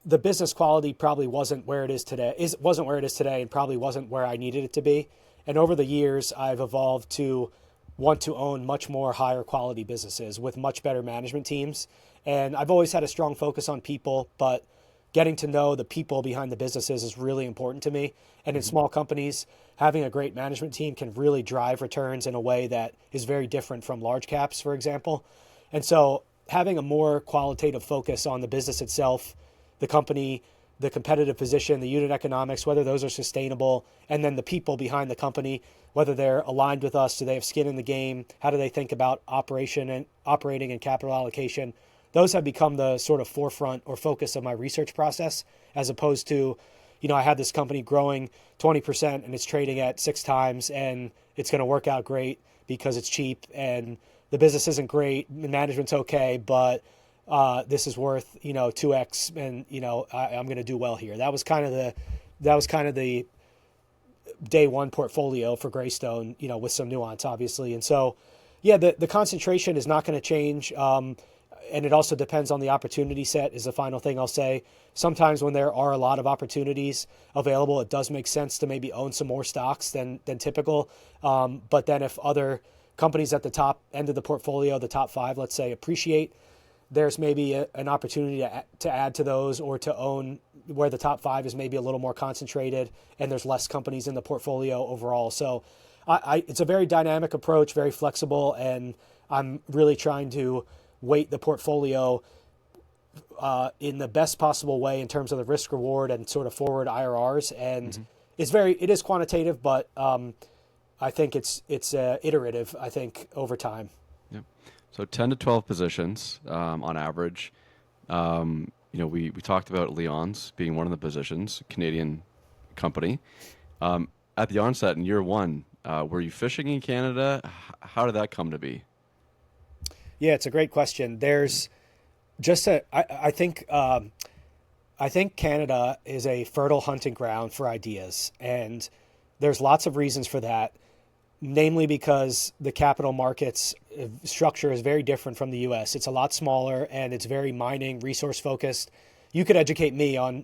S2: the business quality probably wasn't where it is today, and probably wasn't where I needed it to be. And over the years, I've evolved to want to own much more higher quality businesses with much better management teams. And I've always had a strong focus on people, but getting to know the people behind the businesses is really important to me. And in small companies, having a great management team can really drive returns in a way that is very different from large caps, for example. And so having a more qualitative focus on the business itself, the company, the competitive position, the unit economics, whether those are sustainable, and then the people behind the company, whether they're aligned with us, do they have skin in the game, how do they think about operating and capital allocation. Those have become the sort of forefront or focus of my research process, as opposed to, I had this company growing 20% and it's trading at 6 times and it's going to work out great because it's cheap and the business isn't great, the management's okay, but this is worth 2x, and I'm going to do well here. That was kind of the day one portfolio for Greystone, with some nuance, obviously. And so, yeah, the concentration is not going to change. And it also depends on the opportunity set, is the final thing I'll say. Sometimes when there are a lot of opportunities available, it does make sense to maybe own some more stocks than typical. But then if other companies at the top end of the portfolio, the top 5, let's say, appreciate, there's maybe an opportunity to add to those, or to own where the top 5 is maybe a little more concentrated and there's less companies in the portfolio overall. So it's a very dynamic approach, very flexible, and I'm really trying to weight the portfolio in the best possible way in terms of the risk reward and sort of forward IRRs. And it is quantitative, but I think it's iterative, I think, over time.
S1: Yeah. So 10 to 12 positions on average. We talked about Leon's being one of the positions, Canadian company. At the onset in year one, were you fishing in Canada? How did that come to be?
S2: Yeah, it's a great question. There's just I think Canada is a fertile hunting ground for ideas, and there's lots of reasons for that. namely because the capital markets structure is very different from the US. It's a lot smaller and it's very mining, resource focused. You could educate me on,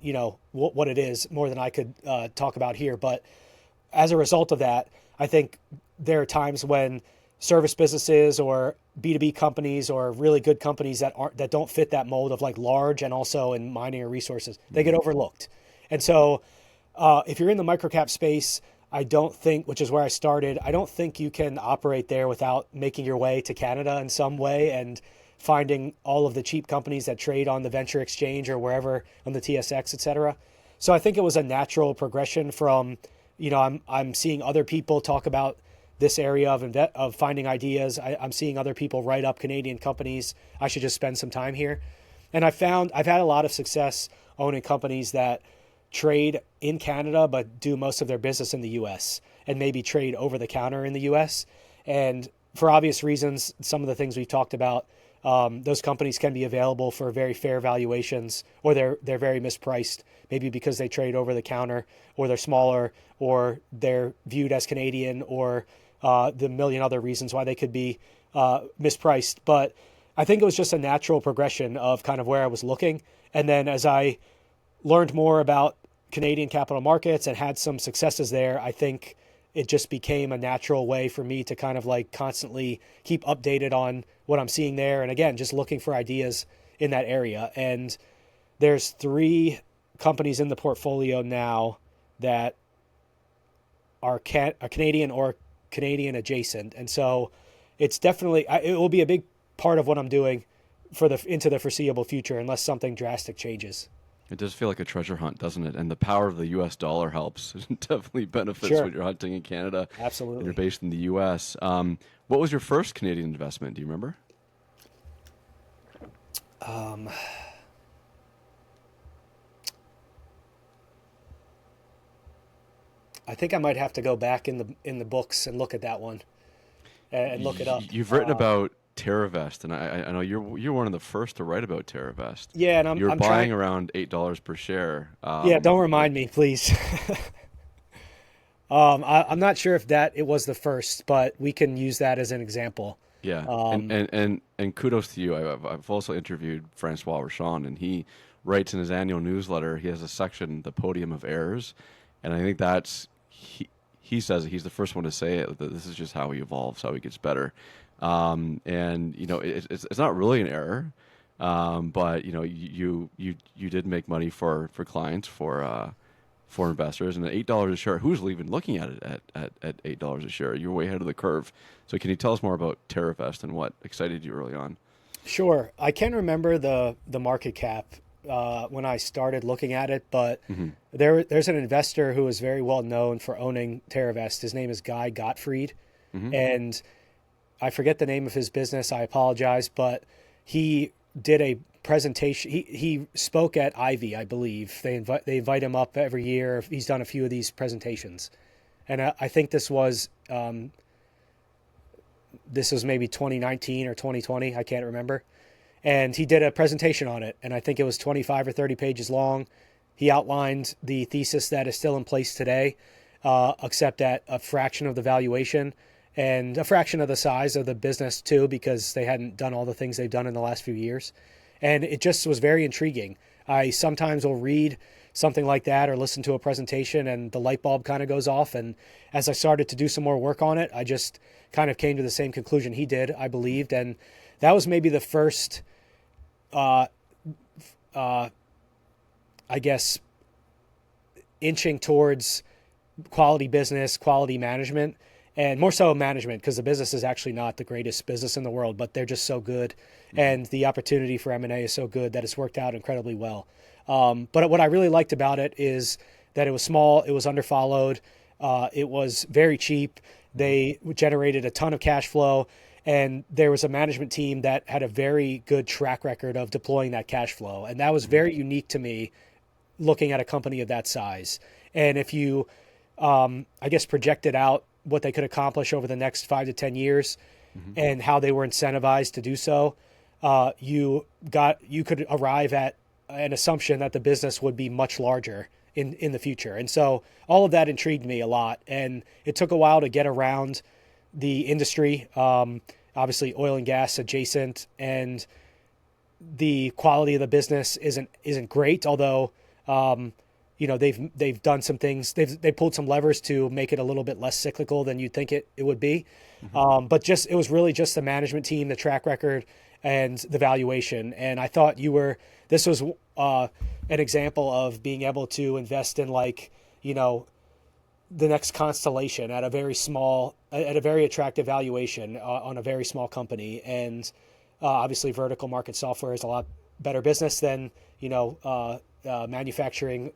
S2: what it is more than I could talk about here. But as a result of that, I think there are times when service businesses or B2B companies or really good companies that don't fit that mold of like large and also in mining or resources, they get overlooked. And so if you're in the microcap space, I don't think, which is where I started, I don't think you can operate there without making your way to Canada in some way and finding all of the cheap companies that trade on the venture exchange or wherever on the TSX, et cetera. So I think it was a natural progression from, I'm seeing other people talk about this area of finding ideas. I'm seeing other people write up Canadian companies. I should just spend some time here. And I've had a lot of success owning companies that trade in Canada, but do most of their business in the US and maybe trade over the counter in the US. And for obvious reasons, some of the things we talked about, those companies can be available for very fair valuations, or they're very mispriced, maybe because they trade over the counter, or they're smaller, or they're viewed as Canadian, or the million other reasons why they could be mispriced. But I think it was just a natural progression of kind of where I was looking. And then as I learned more about Canadian capital markets and had some successes there, I think it just became a natural way for me to kind of like constantly keep updated on what I'm seeing there. And again, just looking for ideas in that area. And there's 3 companies in the portfolio now that are Canadian or Canadian adjacent. And so it's definitely, it will be a big part of what I'm doing into the foreseeable future, unless something drastic changes.
S1: It does feel like a treasure hunt, doesn't it? And the power of the U.S. dollar helps. It definitely benefits
S2: Sure.
S1: when you're hunting in Canada.
S2: Absolutely.
S1: And you're based in the U.S. What was your first Canadian investment? Do you remember?
S2: I think I might have to go back in the books and look at that one and look it up.
S1: You've written about TerraVest, and I know you're one of the first to write about TerraVest.
S2: Yeah, and
S1: you're
S2: I'm
S1: buying around $8 per share.
S2: Yeah, don't remind me, please. I'm not sure if it was the first, but we can use that as an example.
S1: Yeah, and kudos to you. I've also interviewed Francois Rochon, and he writes in his annual newsletter. He has a section, the Podium of Errors, and I think he says it, he's the first one to say it, that this is just how he evolves, how he gets better. And it's not really an error, but you did make money for clients, for investors, and at $8 a share, who's even looking at it at $8 a share? You're way ahead of the curve. So can you tell us more about TerraVest and what excited you early on?
S2: Sure. I can remember the market cap when I started looking at it, but there's an investor who is very well known for owning TerraVest. His name is Guy Gottfried, and I forget the name of his business. I apologize, but he did a presentation. He spoke at Ivy, I believe. They invite him up every year. He's done a few of these presentations, and I think this was maybe 2019 or 2020. I can't remember. And he did a presentation on it, and I think it was 25 or 30 pages long. He outlined the thesis that is still in place today, except at a fraction of the valuation and a fraction of the size of the business too, because they hadn't done all the things they've done in the last few years. And it just was very intriguing. I sometimes will read something like that or listen to a presentation and the light bulb kind of goes off. And as I started to do some more work on it, I just kind of came to the same conclusion he did, I believed. And that was maybe the first, I guess, inching towards quality business, quality management, and more so management, because the business is actually not the greatest business in the world, but they're just so good. And the opportunity for M&A is so good that it's worked out incredibly well. But what I really liked about it is that it was small, it was underfollowed, it was very cheap. They generated a ton of cash flow, and there was a management team that had a very good track record of deploying that cash flow. And that was very unique to me looking at a company of that size. And if you, I guess, projected out what they could accomplish over the next 5 to 10 years and how they were incentivized to do so, you could arrive at an assumption that the business would be much larger in the future. And so all of that intrigued me a lot. And it took a while to get around the industry, obviously oil and gas adjacent, and the quality of the business isn't great. Although, they've done some things. They pulled some levers to make it a little bit less cyclical than you'd think it would be. But it was really just the management team, the track record, and the valuation. And I thought this was an example of being able to invest in the next constellation at a very attractive valuation on a very small company. And obviously vertical market software is a lot better business than, manufacturing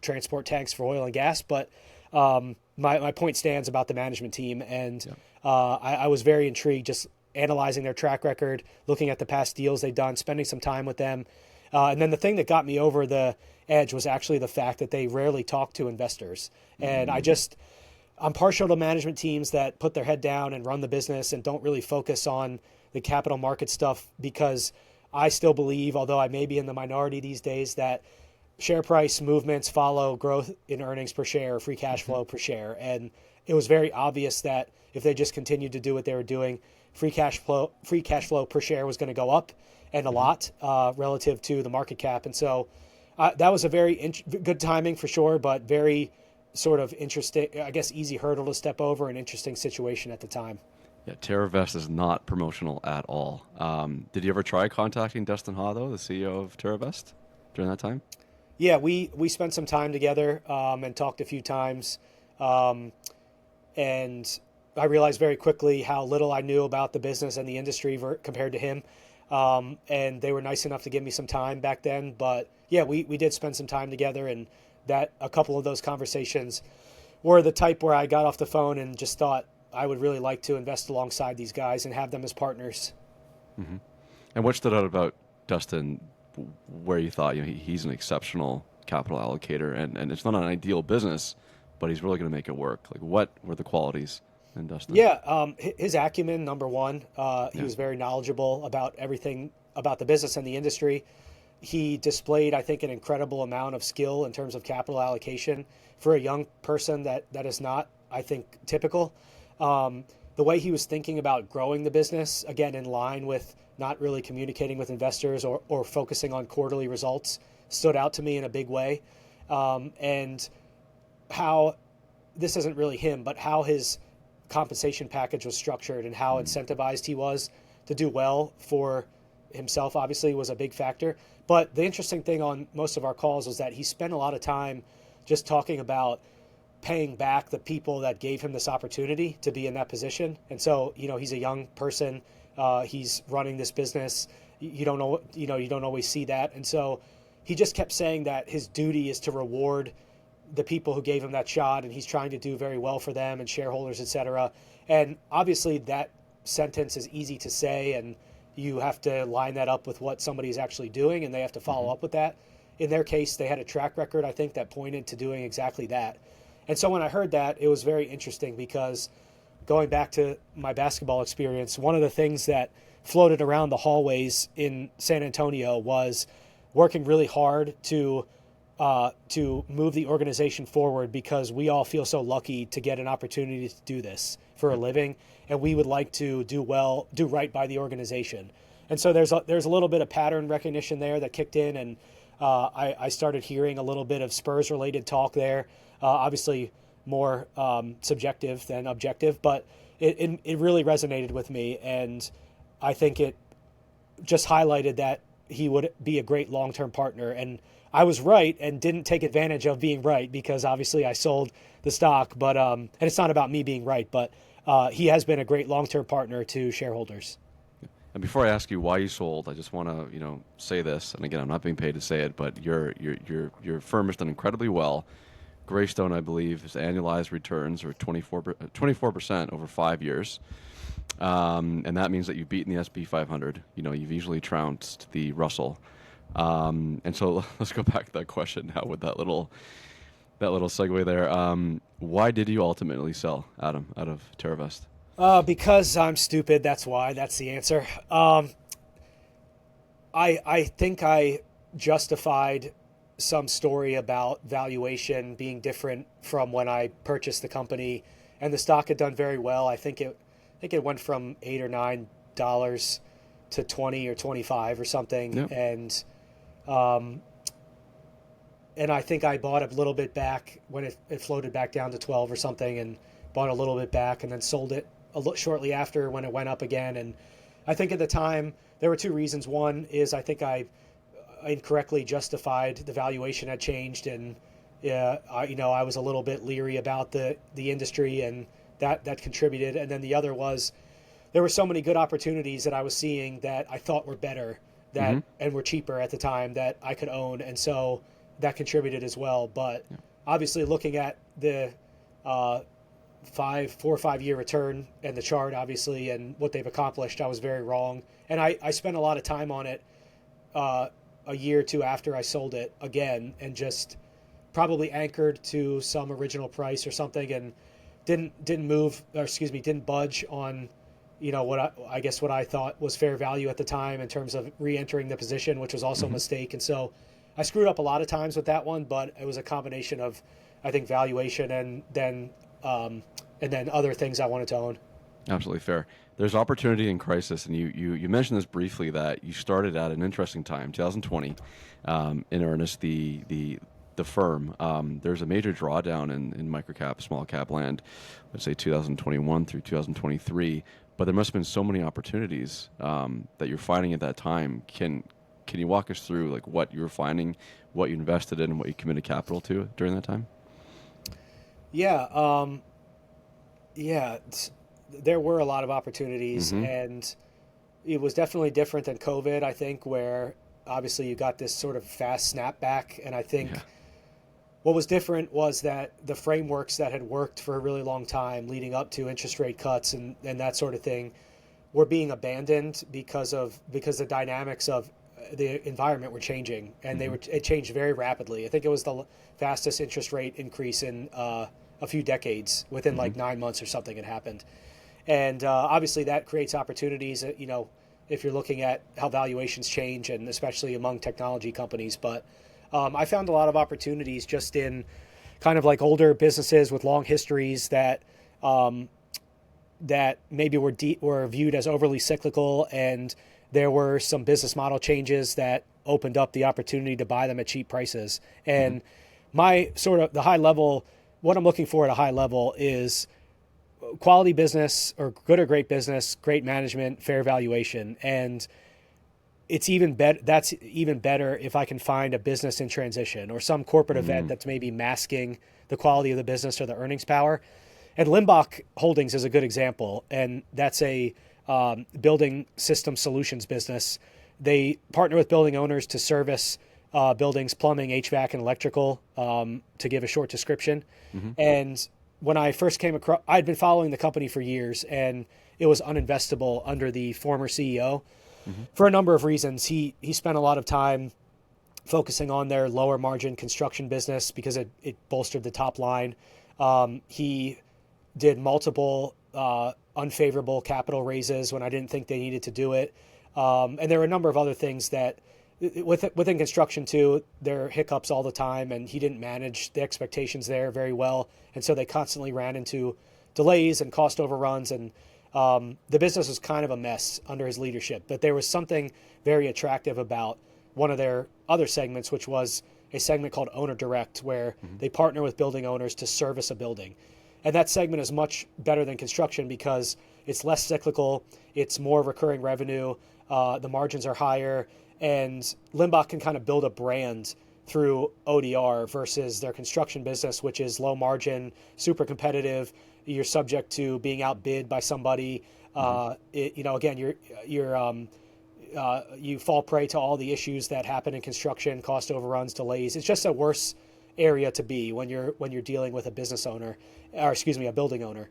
S2: transport tanks for oil and gas. But my point stands about the management team. And I was very intrigued just analyzing their track record, looking at the past deals they've done, spending some time with them. And then the thing that got me over the edge was actually the fact that they rarely talk to investors. And I'm partial to management teams that put their head down and run the business and don't really focus on the capital market stuff, because I still believe, although I may be in the minority these days, that share price movements follow growth in earnings per share, free cash flow per share. And it was very obvious that if they just continued to do what they were doing, free cash flow per share was going to go up, and a lot relative to the market cap. And so that was a very good timing for sure, but very sort of interesting, I guess, easy hurdle to step over, an interesting situation at the time.
S1: Yeah, TerraVest is not promotional at all. Did you ever try contacting Dustin Ha, though, the CEO of TerraVest, during that time?
S2: Yeah, we spent some time together and talked a few times. And I realized very quickly how little I knew about the business and the industry compared to him. And they were nice enough to give me some time back then. But yeah, we did spend some time together, and that a couple of those conversations were the type where I got off the phone and just thought I would really like to invest alongside these guys and have them as partners.
S1: Mm-hmm. And what stood out about Dustin, where you thought he's an exceptional capital allocator, and it's not an ideal business, but he's really going to make it work? Like, what were the qualities in Dustin?
S2: Yeah, his acumen, number one. He was very knowledgeable about everything about the business and the industry. He displayed, I think, an incredible amount of skill in terms of capital allocation for a young person that is not, I think, typical. The way he was thinking about growing the business, again, in line with not really communicating with investors or focusing on quarterly results, stood out to me in a big way. And how, this isn't really him, but how his compensation package was structured and how incentivized he was to do well for himself, obviously, was a big factor. But the interesting thing on most of our calls was that he spent a lot of time just talking about paying back the people that gave him this opportunity to be in that position. And so, he's a young person. He's running this business. You don't always see that. And so he just kept saying that his duty is to reward the people who gave him that shot, and he's trying to do very well for them and shareholders, et cetera. And obviously that sentence is easy to say, and you have to line that up with what somebody's actually doing, and they have to follow up with that. In their case, they had a track record, I think, that pointed to doing exactly that. And so when I heard that, it was very interesting, because going back to my basketball experience, one of the things that floated around the hallways in San Antonio was working really hard to move the organization forward, because we all feel so lucky to get an opportunity to do this for a living, and we would like to do right by the organization. And so there's a little bit of pattern recognition there that kicked in, and I started hearing a little bit of Spurs-related talk there. Obviously more subjective than objective, but it really resonated with me, and I think it just highlighted that he would be a great long-term partner. And I was right and didn't take advantage of being right, because obviously I sold the stock, but and it's not about me being right, but he has been a great long-term partner to shareholders.
S1: And before I ask you why you sold, I just want to say this, and again, I'm not being paid to say it, but your firm has done incredibly well. Greystone, I believe, his annualized returns are 24% over 5 years. And that means that you've beaten the SP 500. You've easily trounced the Russell. And so let's go back to that question now with that little segue there. Why did you ultimately sell, Adam, out of TerraVest?
S2: Because I'm stupid. That's why. That's the answer. I think I justified some story about valuation being different from when I purchased the company, and the stock had done very well. I think think it went from $8 or $9 to 20 or 25 or something.
S1: Yep.
S2: And I think I bought a little bit back when it floated back down to 12 or something, and bought a little bit back and then sold it shortly after when it went up again. And I think at the time there were two reasons. One is I think I incorrectly justified the valuation had changed, and I was a little bit leery about the industry, and that contributed. And then the other was there were so many good opportunities that I was seeing that I thought were better and were cheaper at the time that I could own, and so that contributed as well. But obviously looking at the 4 or 5 year return and the chart, obviously, and what they've accomplished, I was very wrong. And I spent a lot of time on it a year or two after I sold it again, and just probably anchored to some original price or something, and didn't budge on what I thought was fair value at the time in terms of re-entering the position, which was also a mistake. And so I screwed up a lot of times with that one, but it was a combination of, I think, valuation and then other things I wanted to own.
S1: Absolutely fair. There's opportunity in crisis, and you mentioned this briefly, that you started at an interesting time, 2020, in earnest. The firm, there's a major drawdown in microcap, small cap land, let's say 2021 through 2023. But there must have been so many opportunities that you're finding at that time. Can you walk us through like what you were finding, what you invested in, and what you committed capital to during that time?
S2: Yeah. There were a lot of opportunities, and it was definitely different than COVID, I think, where obviously you got this sort of fast snapback. And I think what was different was that the frameworks that had worked for a really long time leading up to interest rate cuts and that sort of thing were being abandoned because the dynamics of the environment were changing, and it changed very rapidly. I think it was the fastest interest rate increase in a few decades. Within like 9 months or something had happened. And obviously that creates opportunities, if you're looking at how valuations change, and especially among technology companies. But I found a lot of opportunities just in kind of like older businesses with long histories that maybe were viewed as overly cyclical, and there were some business model changes that opened up the opportunity to buy them at cheap prices. And my sort of the high level, what I'm looking for at a high level is quality business, or good or great business, great management, fair valuation. And it's even better. That's even better if I can find a business in transition or some corporate event that's maybe masking the quality of the business or the earnings power. And Limbach Holdings is a good example. And that's a building system solutions business. They partner with building owners to service buildings, plumbing, HVAC, and electrical, to give a short description. And when I first came across, I'd been following the company for years, and it was uninvestable under the former CEO for a number of reasons. He spent a lot of time focusing on their lower margin construction business because it bolstered the top line. He did multiple unfavorable capital raises when I didn't think they needed to do it. And there were a number of other things that within construction too, there are hiccups all the time, and he didn't manage the expectations there very well. And so they constantly ran into delays and cost overruns, and the business was kind of a mess under his leadership. But there was something very attractive about one of their other segments, which was a segment called Owner Direct, where they partner with building owners to service a building. And that segment is much better than construction because it's less cyclical, it's more recurring revenue, the margins are higher, and Limbach can kind of build a brand through ODR versus their construction business, which is low margin, super competitive. You're subject to being outbid by somebody. Again, you fall prey to all the issues that happen in construction, cost overruns, delays. It's just a worse area to be when you're dealing with a business owner, or a building owner.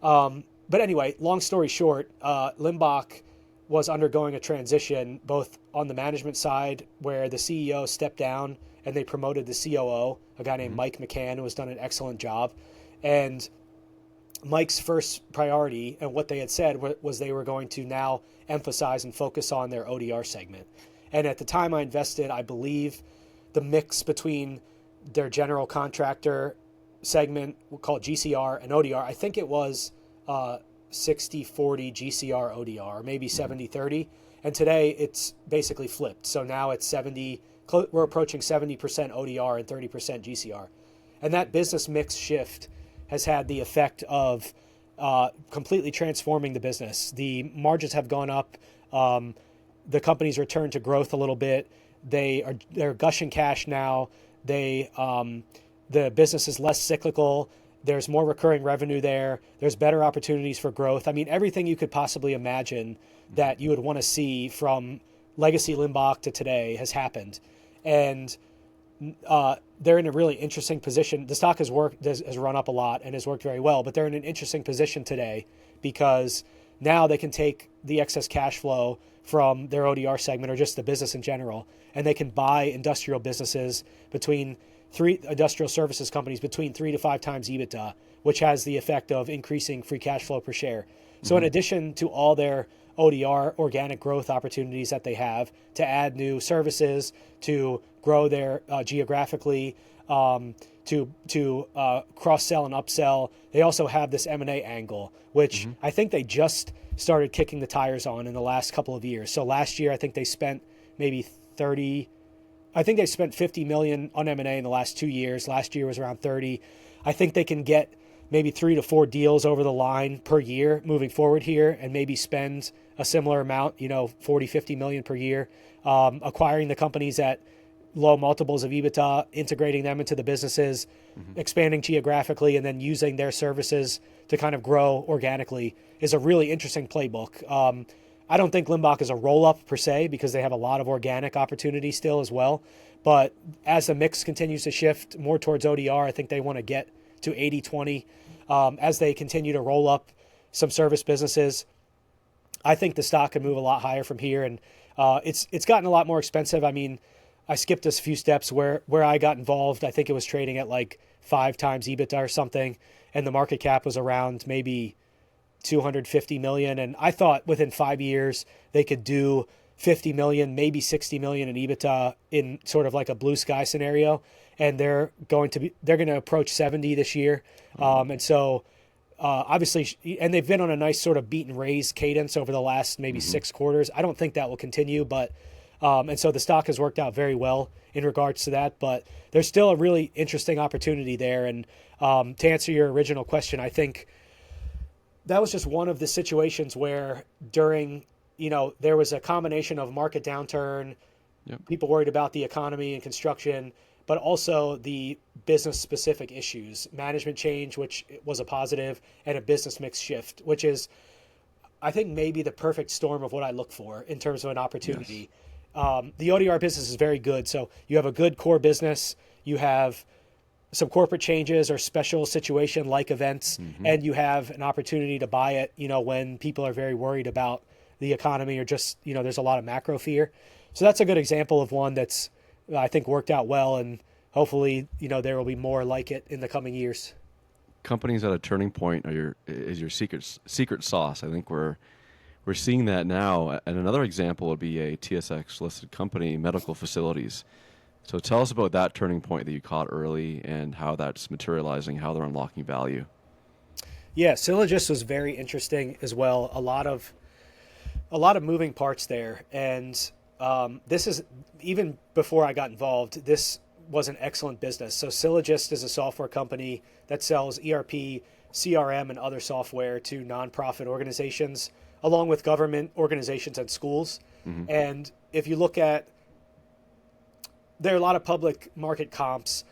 S2: But anyway, long story short, Limbach was undergoing a transition both on the management side, where the CEO stepped down and they promoted the COO, a guy named Mike McCann, who has done an excellent job. And Mike's first priority, and what they had said, was they were going to now emphasize and focus on their ODR segment. And at the time I invested, I believe the mix between their general contractor segment, we'll call it GCR, and ODR, I think it was 60-40 GCR ODR, maybe 70-30. And today it's basically flipped. So now it's we're approaching 70% ODR and 30% GCR. And that business mix shift has had the effect of completely transforming the business. The margins have gone up. The company's returned to growth a little bit. They're gushing cash now. The business is less cyclical. There's more recurring revenue there. There's better opportunities for growth. I mean, everything you could possibly imagine that you would want to see from legacy Limbach to today has happened. And they're in a really interesting position. The stock has run up a lot and has worked very well, but they're in an interesting position today because now they can take the excess cash flow from their ODR segment or just the business in general, and they can buy industrial businesses industrial services companies between 3 to 5 times EBITDA, which has the effect of increasing free cash flow per share. So in addition to all their ODR organic growth opportunities that they have to add new services, to grow their geographically, to cross-sell and upsell, they also have this M&A angle, which I think they just started kicking the tires on in the last couple of years. So last year, I think they spent maybe 50 million on M&A in the last 2 years. Last year was around 30. I think they can get maybe 3 to 4 deals over the line per year moving forward here and maybe spend a similar amount, 40, 50 million per year, acquiring the companies at low multiples of EBITDA, integrating them into the businesses, expanding geographically, and then using their services to kind of grow organically is a really interesting playbook. I don't think Limbach is a roll-up per se because they have a lot of organic opportunity still as well. But as the mix continues to shift more towards ODR, I think they want to get to 80-20 as they continue to roll up some service businesses. I think the stock can move a lot higher from here, and it's gotten a lot more expensive. I mean, I skipped a few steps where I got involved. I think it was trading at like 5 times EBITDA or something, and the market cap was around maybe 250 million. And I thought within 5 years they could do 50 million, maybe 60 million in EBITDA in sort of like a blue sky scenario. And they're going to approach 70 this year. And so obviously, and they've been on a nice sort of beat and raise cadence over the last maybe 6 quarters. I don't think that will continue, but and so the stock has worked out very well in regards to that, but there's still a really interesting opportunity there. And to answer your original question, I think that was just one of the situations where during, there was a combination of market downturn, people worried about the economy and construction, but also the business specific issues, management change, which was a positive, and a business mix shift, which is, I think, maybe the perfect storm of what I look for in terms of an opportunity. Yes. The ODR business is very good. So you have a good core business, you have some corporate changes or special situation like events, and you have an opportunity to buy it, when people are very worried about the economy or just, there's a lot of macro fear. So that's a good example of one that's, I think, worked out well, and hopefully, there will be more like it in the coming years.
S1: Companies at a turning point is your secret sauce. I think we're seeing that now. And another example would be a TSX listed company, medical facilities. So tell us about that turning point that you caught early and how that's materializing, how they're unlocking value.
S2: Yeah, Sylogist was very interesting as well. A lot of moving parts there, and this is, even before I got involved, this was an excellent business. So Sylogist is a software company that sells ERP, CRM, and other software to nonprofit organizations, along with government organizations and schools. And if you look at, there are a lot of public market comps,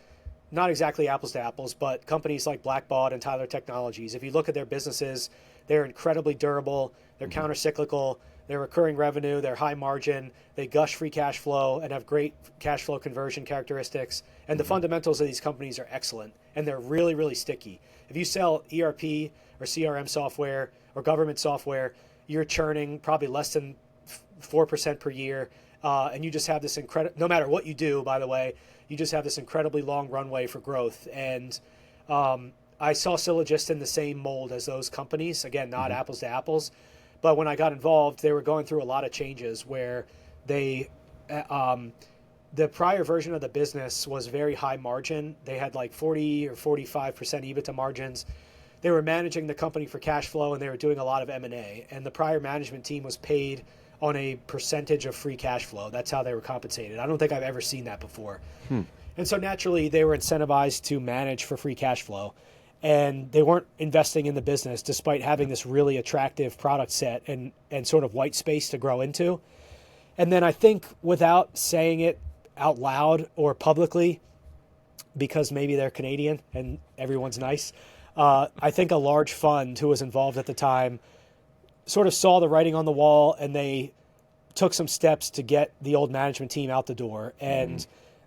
S2: not exactly apples to apples, but companies like Blackbaud and Tyler Technologies. If you look at their businesses, they're incredibly durable, they're countercyclical, they're recurring revenue, they're high margin, they gush free cash flow and have great cash flow conversion characteristics. And the fundamentals of these companies are excellent, and they're really, really sticky. If you sell ERP or CRM software or government software, you're churning probably less than 4% per year. And you just have this no matter what you do, by the way, you just have this incredibly long runway for growth. And I saw Sylogist in the same mold as those companies. Again, not apples to apples. But when I got involved, they were going through a lot of changes where they, the prior version of the business was very high margin. They had like 40 or 45% EBITDA margins. they were managing the company for cash flow, and they were doing a lot of M&A. And the prior management team was paid on a percentage of free cash flow. That's how they were compensated. I don't think I've ever seen that before. And so naturally, they were incentivized to manage for free cash flow. And they weren't investing in the business despite having this really attractive product set and sort of white space to grow into. And then I think, without saying it out loud or publicly, because maybe they're Canadian and everyone's nice, I think a large fund who was involved at the time sort of saw the writing on the wall, and they took some steps to get the old management team out the door. And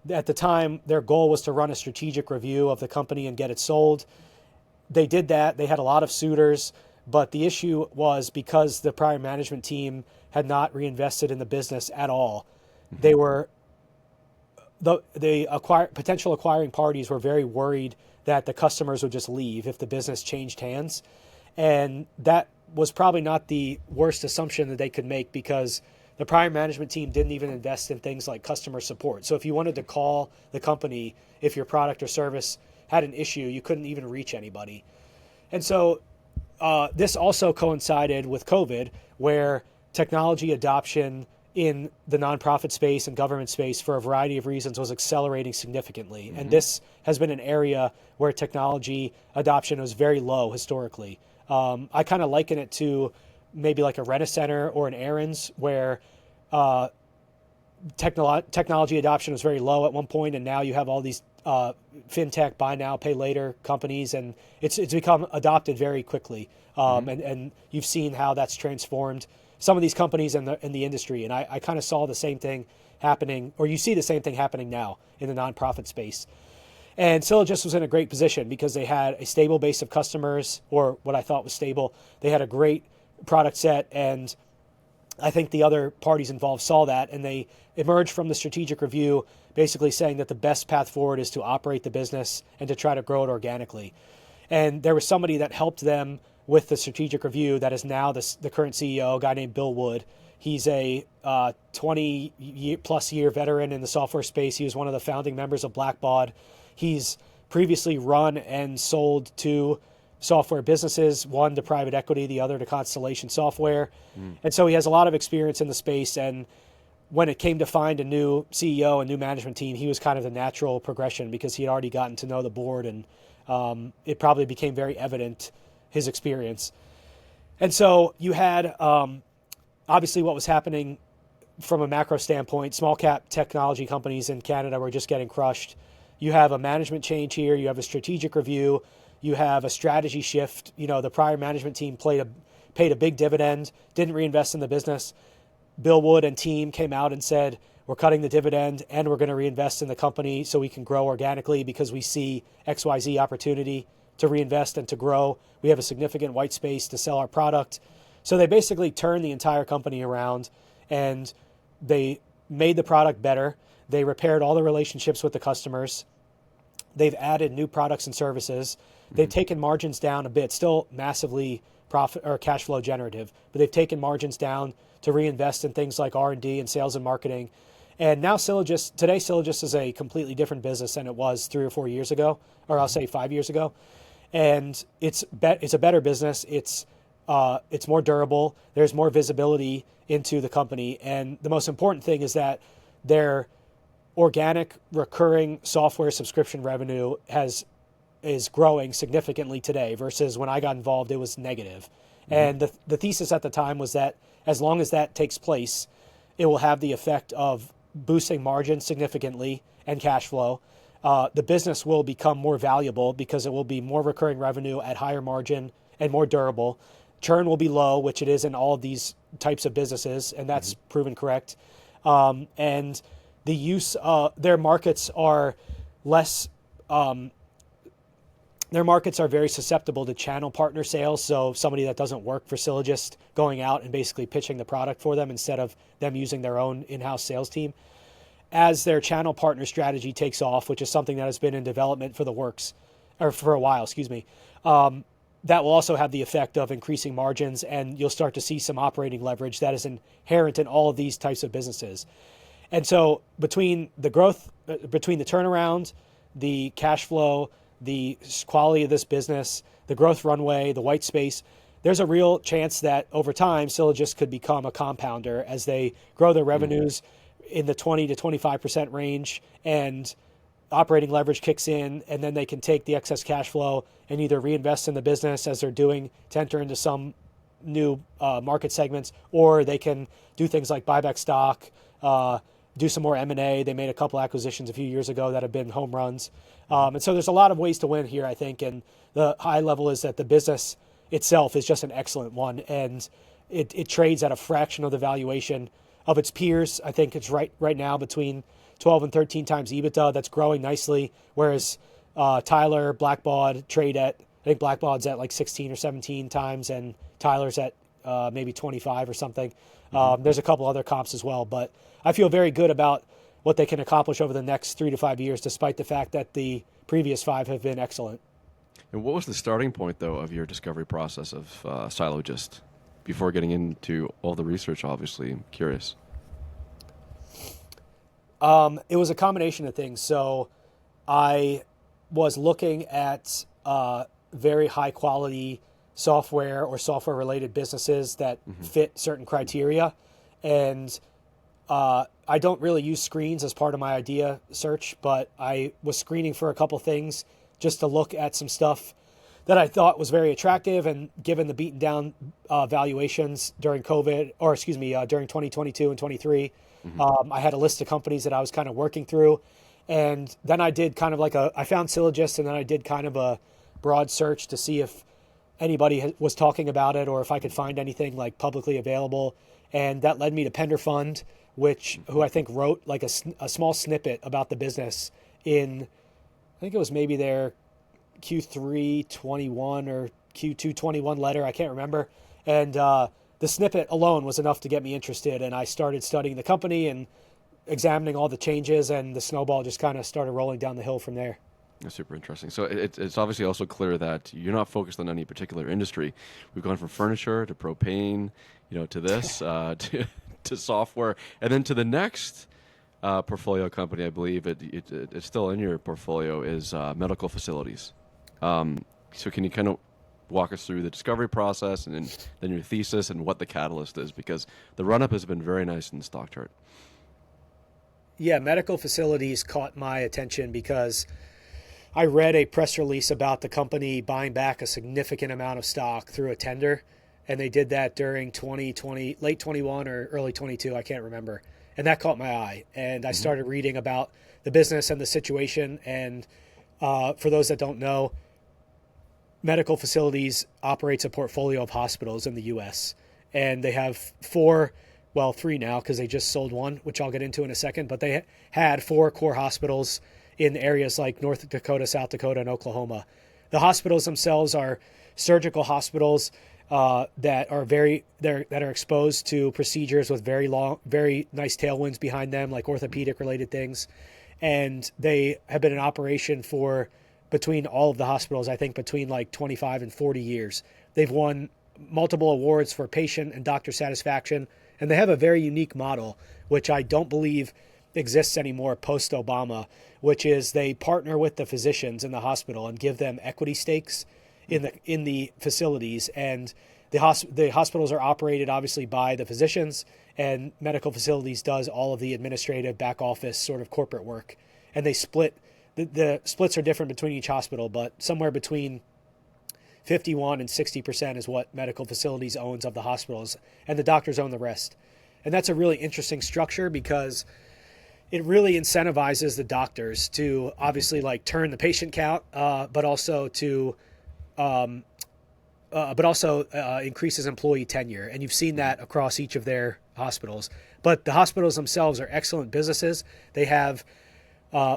S2: at the time, their goal was to run a strategic review of the company and get it sold. They did that. They had a lot of suitors, but the issue was, because the prior management team had not reinvested in the business at all, they were potential acquiring parties were very worried that the customers would just leave if the business changed hands. And that was probably not the worst assumption that they could make, because the prior management team didn't even invest in things like customer support. So if you wanted to call the company, if your product or service had an issue, you couldn't even reach anybody. And so this also coincided with COVID, where technology adoption in the nonprofit space and government space, for a variety of reasons, was accelerating significantly. And this has been an area where technology adoption was very low historically. I kind of liken it to maybe like a Rent-A-Center or an Aaron's, where technology adoption was very low at one point, and now you have all these fintech, buy now, pay later companies, and it's become adopted very quickly. And you've seen how that's transformed some of these companies in the industry. And I kind of saw the same thing happening, or you see the same thing happening now in the nonprofit space. And Sylogist was in a great position because they had a stable base of customers, or what I thought was stable. They had a great product set, and I think the other parties involved saw that, and they emerged from the strategic review basically saying that the best path forward is to operate the business and to try to grow it organically. And there was somebody that helped them with the strategic review that is now the current CEO, a guy named Bill Wood. He's a 20-plus year veteran in the software space. He was one of the founding members of Blackbaud. He's previously run and sold two software businesses, one to private equity, the other to Constellation Software. And so he has a lot of experience in the space. And when it came to find a new CEO, a new management team, he was kind of the natural progression, because he had already gotten to know the board, and it probably became very evident, his experience. And so you had obviously what was happening from a macro standpoint. Small cap technology companies in Canada were just getting crushed. You have a management change here. You have a strategic review. You have a strategy shift. You know, the prior management team paid a big dividend, didn't reinvest in the business. Bill Wood and team came out and said, we're cutting the dividend and we're going to reinvest in the company so we can grow organically, because we see XYZ opportunity to reinvest and to grow. We have a significant white space to sell our product. So they basically turned the entire company around, and they made the product better. They repaired all the relationships with the customers. They've added new products and services. They've taken margins down a bit, still massively profit or cash flow generative, but they've taken margins down to reinvest in things like R&D and sales and marketing. And now today Sylogist is a completely different business than it was 3 or 4 years ago, or I'll say 5 years ago. And it's a better business. It's more durable. There's more visibility into the company. And the most important thing is that their organic recurring software subscription revenue is growing significantly today, versus when I got involved, it was negative. And the thesis at the time was that as long as that takes place, it will have the effect of boosting margins significantly and cash flow. The business will become more valuable because it will be more recurring revenue at higher margin and more durable. Churn will be low, which it is in all of these types of businesses, and that's proven correct. And the use their markets are less. Their markets are very susceptible to channel partner sales. So somebody that doesn't work for Sylogist going out and basically pitching the product for them instead of them using their own in-house sales team. As their channel partner strategy takes off, which is something that has been in development for a while, that will also have the effect of increasing margins, and you'll start to see some operating leverage that is inherent in all of these types of businesses. And so between the growth, between the turnaround, the cash flow, the quality of this business, the growth runway, the white space, there's a real chance that over time, Sylogist could become a compounder as they grow their revenues in the 20 to 25% range, and operating leverage kicks in, and then they can take the excess cash flow and either reinvest in the business as they're doing to enter into some new market segments, or they can do things like buy back stock, do some more M&A. They made a couple acquisitions a few years ago that have been home runs. And so there's a lot of ways to win here, I think. And the high level is that the business itself is just an excellent one. And it trades at a fraction of the valuation of its peers. I think it's right now between 12 and 13 times EBITDA. That's growing nicely. Whereas Tyler, Blackbaud trade at, I think Blackbaud's at like 16 or 17 times, and Tyler's at maybe 25 or something. There's a couple other comps as well, but I feel very good about what they can accomplish over the next 3 to 5 years, despite the fact that the previous 5 have been excellent.
S1: And what was the starting point, though, of your discovery process of Sylogist? Before getting into all the research, obviously, I'm curious.
S2: It was a combination of things. So I was looking at very high quality software or software related businesses that fit certain criteria. And I don't really use screens as part of my idea search, but I was screening for a couple things just to look at some stuff that I thought was very attractive. And given the beaten down valuations during COVID, or excuse me, during 2022 and 23, I had a list of companies that I was kind of working through. And then I did kind of like I found Sylogist, and then I did kind of a broad search to see if anybody was talking about it or if I could find anything like publicly available. And that led me to Pender Fund, who I think wrote like a small snippet about the business in, I think it was maybe their Q3 21 or Q2 21 letter. I can't remember. And the snippet alone was enough to get me interested. And I started studying the company and examining all the changes, and the snowball just kind of started rolling down the hill from there.
S1: That's super interesting. So it's obviously also clear that you're not focused on any particular industry. We've gone from furniture to propane, to this, to software, and then to the next portfolio company. I believe it's still in your portfolio is medical facilities. So can you kind of walk us through the discovery process and then your thesis and what the catalyst is? Because the run-up has been very nice in the stock chart.
S2: Yeah, medical facilities caught my attention because I read a press release about the company buying back a significant amount of stock through a tender, and they did that during 2020, late 21 or early 22, I can't remember. And that caught my eye, and I started reading about the business and the situation. And for those that don't know, medical facilities operates a portfolio of hospitals in the U.S., and they have 3 now because they just sold one, which I'll get into in a second, but they had 4 core hospitals in areas like North Dakota, South Dakota, and Oklahoma. The hospitals themselves are surgical hospitals that are exposed to procedures with very nice tailwinds behind them, like orthopedic related things. And they have been in operation for between all of the hospitals, I think between like 25 and 40 years. They've won multiple awards for patient and doctor satisfaction, and they have a very unique model, which I don't believe exists anymore post-Obama, which is they partner with the physicians in the hospital and give them equity stakes in the facilities. And the hospitals are operated obviously by the physicians, and medical facilities does all of the administrative back office sort of corporate work. And they split, the splits are different between each hospital, but somewhere between 51 and 60% is what medical facilities owns of the hospitals, and the doctors own the rest. And that's a really interesting structure because it really incentivizes the doctors to obviously like turn the patient count, but also increases employee tenure. And you've seen that across each of their hospitals. But the hospitals themselves are excellent businesses. They have,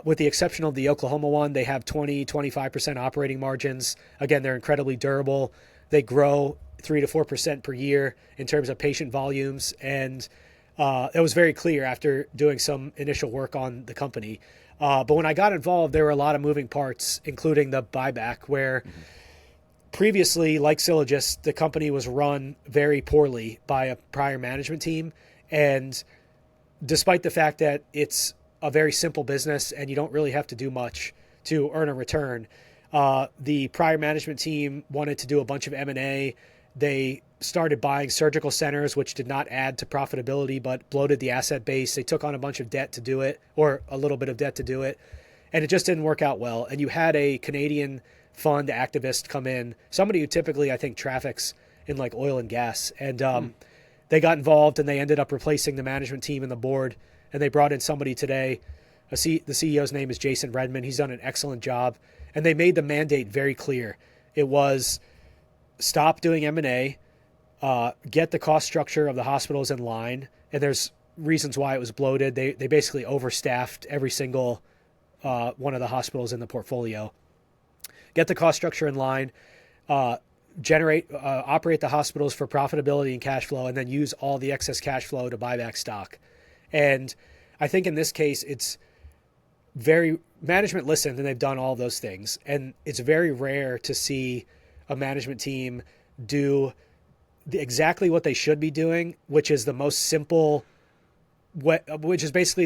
S2: with the exception of the Oklahoma one, they have 25% operating margins. Again, they're incredibly durable. They grow 3 to 4% per year in terms of patient volumes. And it was very clear after doing some initial work on the company. But when I got involved, there were a lot of moving parts, including the buyback, where previously, like Sylogist, the company was run very poorly by a prior management team. And despite the fact that it's a very simple business and you don't really have to do much to earn a return, The prior management team wanted to do a bunch of M&A. They started buying surgical centers, which did not add to profitability, but bloated the asset base. They took on a bunch of debt to do it, or a little bit of debt to do it. And it just didn't work out well. And you had a Canadian fund activist come in, somebody who typically, I think, traffics in like oil and gas. And they got involved, and they ended up replacing the management team and the board. And they brought in somebody today. The CEO's name is Jason Redmond. He's done an excellent job. And they made the mandate very clear. It was stop doing M&A, get the cost structure of the hospitals in line. And there's reasons why it was bloated. They basically overstaffed every single one of the hospitals in the portfolio. Get the cost structure in line, operate the hospitals for profitability and cash flow, and then use all the excess cash flow to buy back stock. And I think in this case, it's management listened, and they've done all those things. And it's very rare to see a management team do exactly what they should be doing, which is basically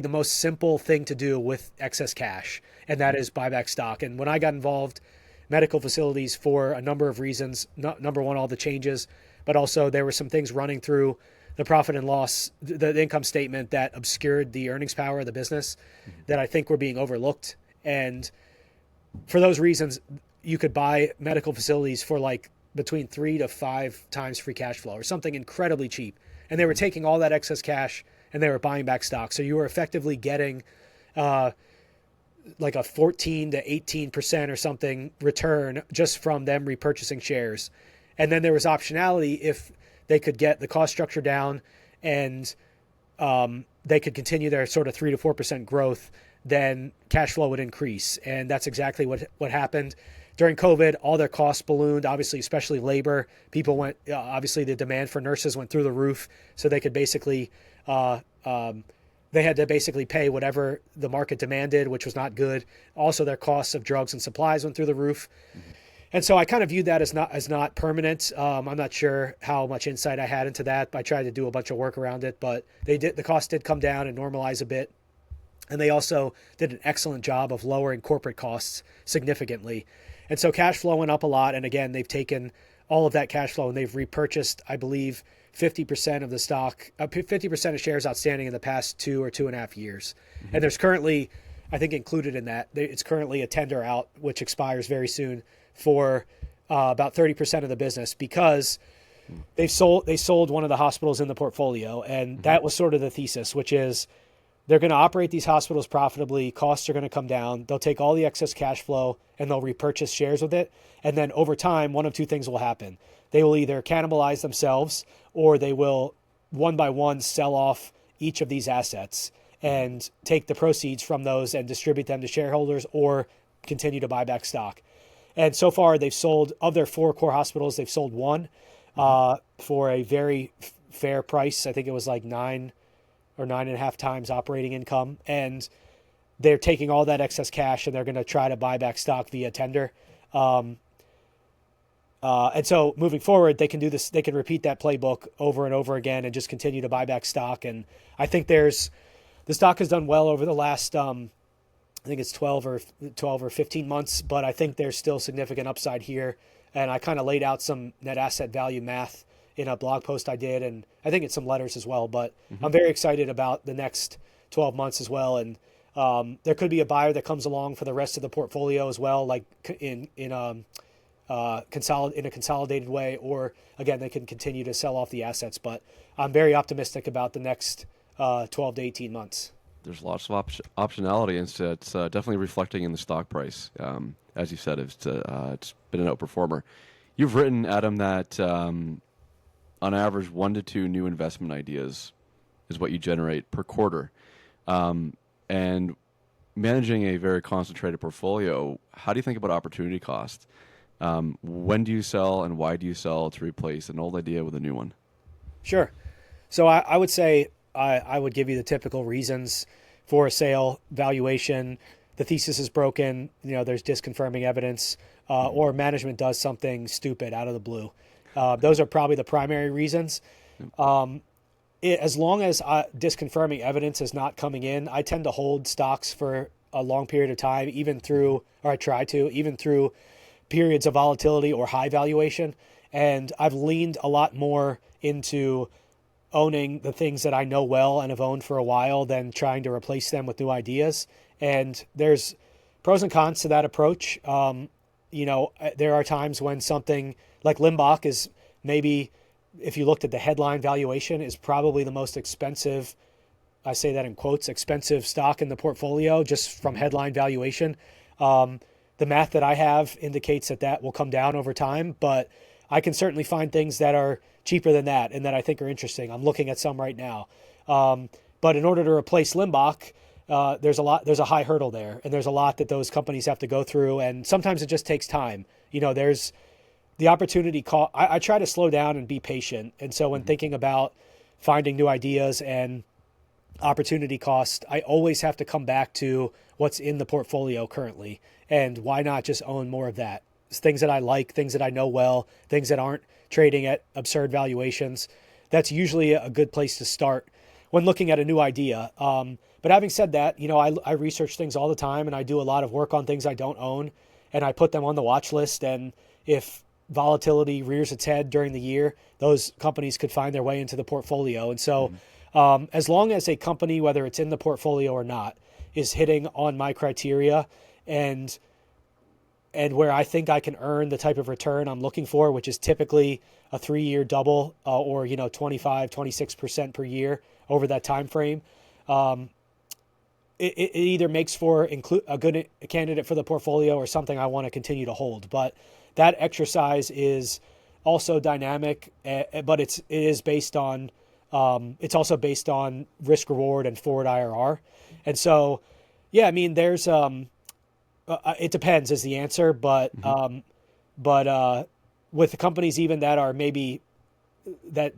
S2: the most simple thing to do with excess cash, and that is buy back stock. And when I got involved, medical facilities, for a number of reasons, number one, all the changes, but also there were some things running through the profit and loss, the income statement, that obscured the earnings power of the business that I think were being overlooked. And for those reasons, you could buy medical facilities for like between 3 to 5 times free cash flow, or something incredibly cheap. And they were taking all that excess cash and they were buying back stock. So you were effectively getting like a 14 to 18% or something return just from them repurchasing shares. And then there was optionality if they could get the cost structure down and they could continue their sort of 3 to 4% growth, then cash flow would increase. And that's exactly what happened. During COVID, all their costs ballooned, obviously, especially labor. People went, obviously the demand for nurses went through the roof, so they could basically, they had to basically pay whatever the market demanded, which was not good. Also, their costs of drugs and supplies went through the roof. Mm-hmm. And so I kind of viewed that as not permanent. I'm not sure how much insight I had into that. I tried to do a bunch of work around it, but the cost did come down and normalize a bit. And they also did an excellent job of lowering corporate costs significantly. And so cash flow went up a lot. And again, they've taken all of that cash flow and they've repurchased, I believe, 50% of the stock, 50% of shares outstanding in the past 2 or 2.5 years. Mm-hmm. And there's currently, I think included in that, it's currently a tender out, which expires very soon, for about 30% of the business, because they sold one of the hospitals in the portfolio. And mm-hmm. that was sort of the thesis, which is they're going to operate these hospitals profitably. Costs are going to come down. They'll take all the excess cash flow and they'll repurchase shares with it. And then over time, one of two things will happen. They will either cannibalize themselves, or they will one by one sell off each of these assets and take the proceeds from those and distribute them to shareholders, or continue to buy back stock. And so far, they've sold, of their 4 core hospitals, they've sold one for a very fair price. I think it was like 9 or 9.5 times operating income. And they're taking all that excess cash and they're going to try to buy back stock via tender. And so moving forward, they can do this. They can repeat that playbook over and over again and just continue to buy back stock. And I think the stock has done well over the last, I think it's 12 or 15 months, but I think there's still significant upside here. And I kind of laid out some net asset value math in a blog post I did, and I think it's some letters as well, but mm-hmm. I'm very excited about the next 12 months as well. And there could be a buyer that comes along for the rest of the portfolio as well, like in a consolidated way, or again, they can continue to sell off the assets. But I'm very optimistic about the next 12 to 18 months.
S1: There's lots of optionality, and it's definitely reflecting in the stock price. As you said, it's been an outperformer. You've written, Adam, that on average 1 to 2 new investment ideas is what you generate per quarter. And managing a very concentrated portfolio, how do you think about opportunity cost? When do you sell and why do you sell to replace an old idea with a new one?
S2: Sure. So I would say I would give you the typical reasons for a sale: valuation, the thesis is broken, there's disconfirming evidence, or management does something stupid out of the blue. Those are probably the primary reasons. As long as disconfirming evidence is not coming in, I tend to hold stocks for a long period of time, even through periods of volatility or high valuation. And I've leaned a lot more into owning the things that I know well and have owned for a while than trying to replace them with new ideas. And there's pros and cons to that approach. There are times when something like Limbach is maybe, if you looked at the headline valuation, is probably the most expensive, I say that in quotes, expensive stock in the portfolio just from headline valuation. The math that I have indicates that will come down over time, but I can certainly find things that are cheaper than that and that I think are interesting. I'm looking at some right now. But in order to replace Limbach, there's a high hurdle there, and there's a lot that those companies have to go through, and sometimes it just takes time. There's the opportunity cost. I try to slow down and be patient. And so when thinking about finding new ideas and opportunity cost, I always have to come back to what's in the portfolio currently, and why not just own more of that? It's things that I like, things that I know well, things that aren't trading at absurd valuations. That's usually a good place to start when looking at a new idea. But having said that, I research things all the time, and I do a lot of work on things I don't own, and I put them on the watch list. And if volatility rears its head during the year, those companies could find their way into the portfolio. And so as long as a company, whether it's in the portfolio or not, is hitting on my criteria and where I think I can earn the type of return I'm looking for, which is typically a 3-year double or 25, 26% per year over that time frame, it either makes for a good candidate for the portfolio or something I want to continue to hold. But that exercise is also dynamic, but it is based on it's also based on risk reward and forward IRR. And so, yeah, I mean, there's it depends is the answer, but with the companies even that are maybe that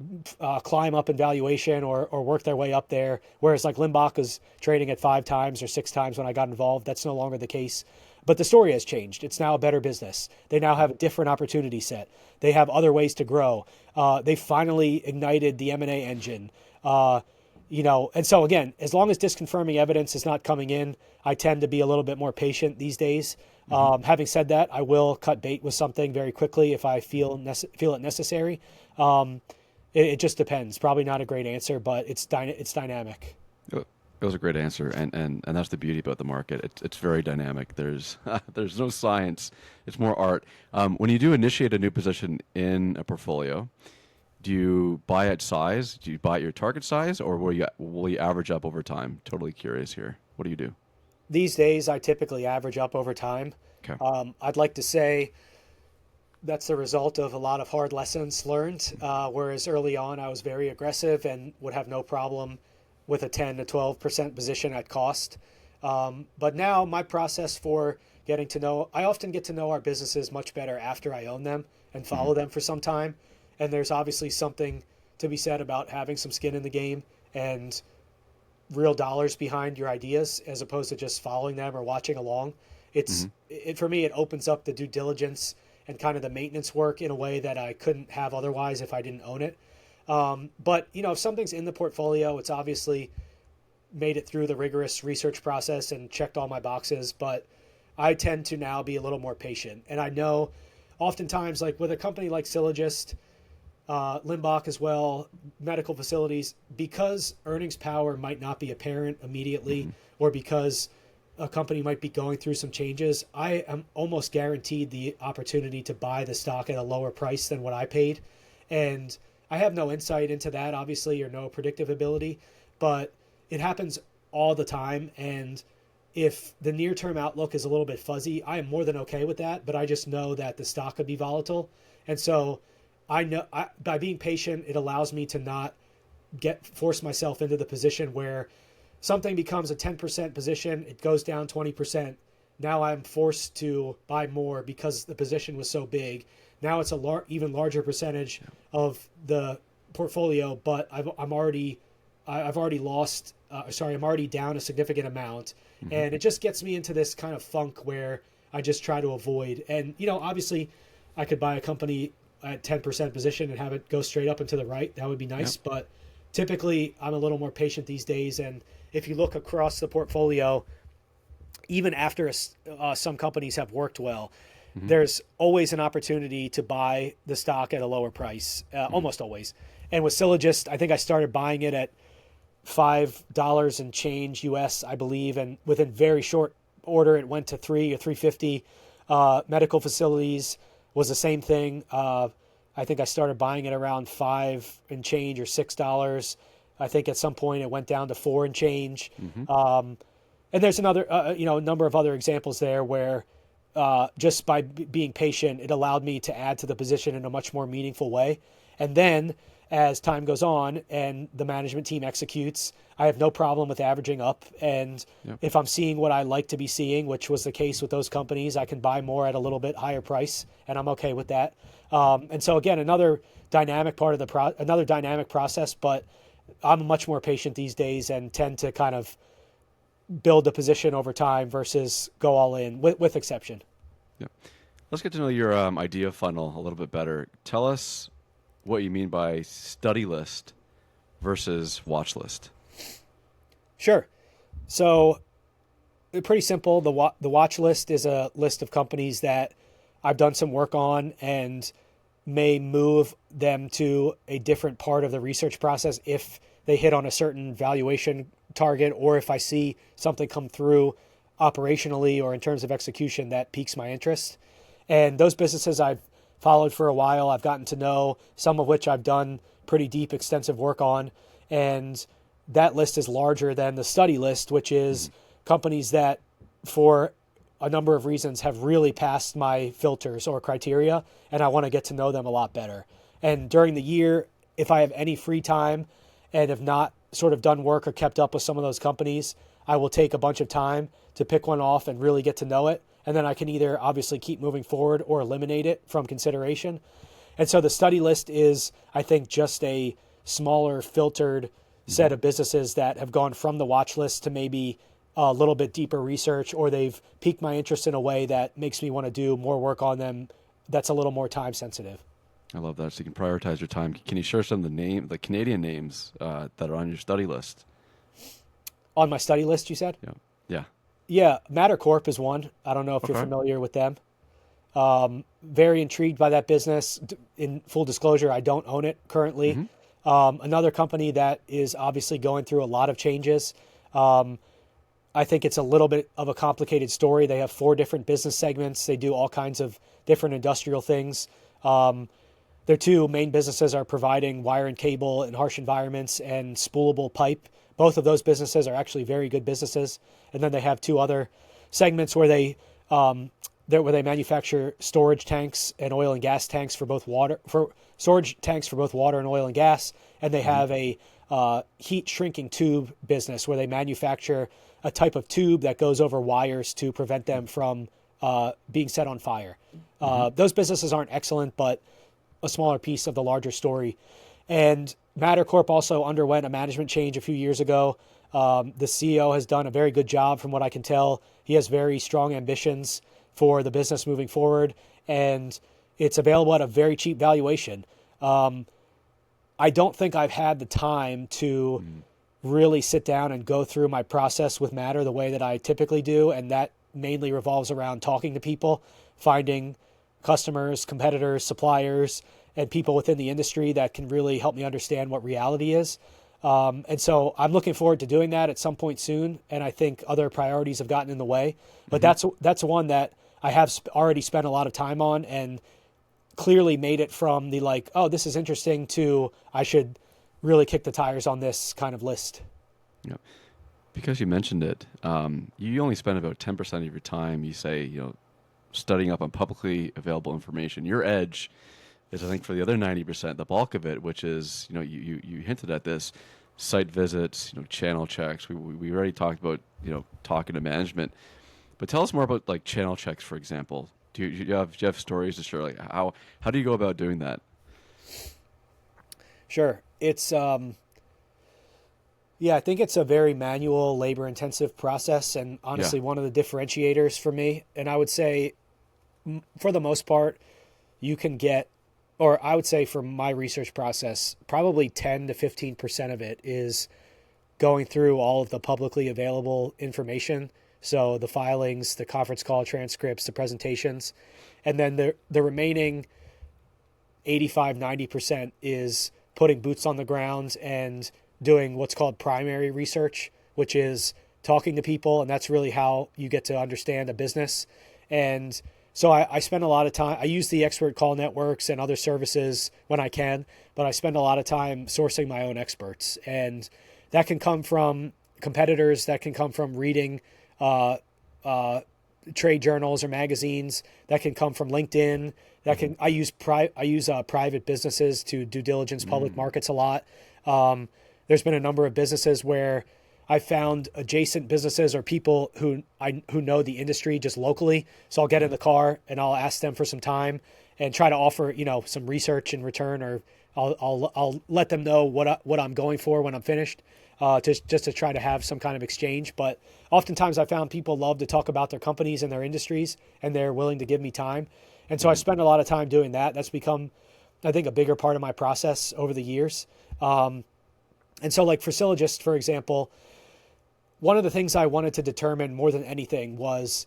S2: climb up in valuation or work their way up there, whereas like Limbach is trading at 5 times or 6 times when I got involved, that's no longer the case. But the story has changed. It's now a better business. They now have a different opportunity set. They have other ways to grow. They finally ignited the M&A engine. And so again, as long as disconfirming evidence is not coming in, I tend to be a little bit more patient these days. Having said that, I will cut bait with something very quickly if I feel it necessary. It just depends. Probably not a great answer, but it's dynamic.
S1: It was a great answer, and that's the beauty about the market. It's very dynamic. There's no science. It's more art. When you do initiate a new position in a portfolio, do you buy at size? Do you buy at your target size, or will you average up over time? Totally curious here. What do you do?
S2: These days, I typically average up over time.
S1: Okay.
S2: I'd like to say that's the result of a lot of hard lessons learned, whereas early on I was very aggressive and would have no problem with a 10 to 12% position at cost. But now my process for getting to know, I often get to know our businesses much better after I own them and follow them for some time. And there's obviously something to be said about having some skin in the game and real dollars behind your ideas as opposed to just following them or watching along. For me, it opens up the due diligence and kind of the maintenance work in a way that I couldn't have otherwise if I didn't own it. But if something's in the portfolio, it's obviously made it through the rigorous research process and checked all my boxes, but I tend to now be a little more patient. And I know oftentimes, like with a company like Sylogist, Limbach as well, medical facilities, because earnings power might not be apparent immediately, or because a company might be going through some changes, I am almost guaranteed the opportunity to buy the stock at a lower price than what I paid. And I have no insight into that, obviously, or no predictive ability, but it happens all the time. And if the near-term outlook is a little bit fuzzy, I am more than okay with that, but I just know that the stock could be volatile. And so I know by being patient, it allows me to not force myself into the position where something becomes a 10% position, it goes down 20%. Now I'm forced to buy more because the position was so big. Now it's a even larger percentage of the portfolio, but I'm already down a significant amount, and it just gets me into this kind of funk where I just try to avoid. And obviously, I could buy a company at 10% position and have it go straight up and to the right. That would be nice, but typically I'm a little more patient these days. And if you look across the portfolio, even after some companies have worked well, there's always an opportunity to buy the stock at a lower price, almost always. And with Sylogist, I think I started buying it at $5 and change US, I believe, and within very short order, it went to $3 or $3.50. Medical facilities was the same thing. I think I started buying it around $5 and change or $6. I think at some point it went down to $4 and change. And there's another, a number of other examples there where just by being patient, it allowed me to add to the position in a much more meaningful way. And then as time goes on and the management team executes, I have no problem with averaging up. And if I'm seeing what I like to be seeing, which was the case with those companies, I can buy more at a little bit higher price, and I'm okay with that. And so again, another dynamic part of another dynamic process, but I'm much more patient these days and tend to kind of build a position over time versus go all in, with exception.
S1: Yeah. Let's get to know your idea funnel a little bit better. Tell us what you mean by study list versus watch list.
S2: Sure. So pretty simple. The watch list is a list of companies that I've done some work on and may move them to a different part of the research process if they hit on a certain valuation target, or if I see something come through operationally or in terms of execution that piques my interest. And those businesses I've followed for a while, I've gotten to know, some of which I've done pretty deep, extensive work on. And that list is larger than the study list, which is companies that, for a number of reasons, have really passed my filters or criteria, and I want to get to know them a lot better. And during the year, if I have any free time and have not sort of done work or kept up with some of those companies, I will take a bunch of time to pick one off and really get to know it. And then I can either obviously keep moving forward or eliminate it from consideration. And so the study list is, I think, just a smaller filtered set of businesses that have gone from the watch list to maybe a little bit deeper research, or they've piqued my interest in a way that makes me want to do more work on them that's a little more time sensitive.
S1: I love that. So you can prioritize your time. Can you share some of the Canadian names that are on your study list?
S2: On my study list, you said?
S1: Yeah.
S2: Yeah, Matter Corp is one. I don't know if you're familiar with them. Very intrigued by that business. In full disclosure, I don't own it currently. Another company that is obviously going through a lot of changes. I think it's a little bit of a complicated story. They have 4 different business segments. They do all kinds of different industrial things. Their 2 main businesses are providing wire and cable in harsh environments and spoolable pipe. Both of those businesses are actually very good businesses. And then they have 2 other segments where they manufacture storage tanks and oil and gas tanks for both water and oil and gas. And they have a heat shrinking tube business where they manufacture a type of tube that goes over wires to prevent them from being set on fire. Those businesses aren't excellent, but a smaller piece of the larger story. And Matter Corp also underwent a management change a few years ago. The CEO has done a very good job from what I can tell. He has very strong ambitions for the business moving forward, and it's available at a very cheap valuation. I don't think I've had the time to really sit down and go through my process with Matter the way that I typically do, and that mainly revolves around talking to people, finding customers, competitors, suppliers, and people within the industry that can really help me understand what reality is. And so I'm looking forward to doing that at some point soon, and I think other priorities have gotten in the way. But that's one that I have already spent a lot of time on, and clearly made it from the like, oh, this is interesting, to I should really kick the tires on this kind of list.
S1: Yeah. Because you mentioned it, you only spend about 10% of your time, you say, studying up on publicly available information. Your edge is, I think, for the other 90%, the bulk of it, which is, you hinted at this, site visits, channel checks. We already talked about, talking to management. But tell us more about like channel checks, for example. Do you have stories to share? Like how do you go about doing that?
S2: Sure. It's I think it's a very manual, labor-intensive process, and honestly, one of the differentiators for me. And I would say, for the most part, you can get, or I would say for my research process, probably 10 to 15% of it is going through all of the publicly available information So the filings, the conference call transcripts, the presentations, and then the remaining 85-90% is putting boots on the ground and doing what's called primary research, which is talking to people, and that's really how you get to understand a business. And so I spend a lot of time, I use the expert call networks and other services when I can, but I spend a lot of time sourcing my own experts. And that can come from competitors, that can come from reading trade journals or magazines, that can come from LinkedIn. That can I use private businesses to due diligence public markets a lot. There's been a number of businesses where I found adjacent businesses or people who know the industry just locally. So I'll get in the car and I'll ask them for some time and try to offer, some research in return, or I'll let them know what I'm going for when I'm finished, just to try to have some kind of exchange. But oftentimes I found people love to talk about their companies and their industries, and they're willing to give me time. And so I spend a lot of time doing that. That's become, I think, a bigger part of my process over the years. And so like for Sylogist, for example, one of the things I wanted to determine more than anything was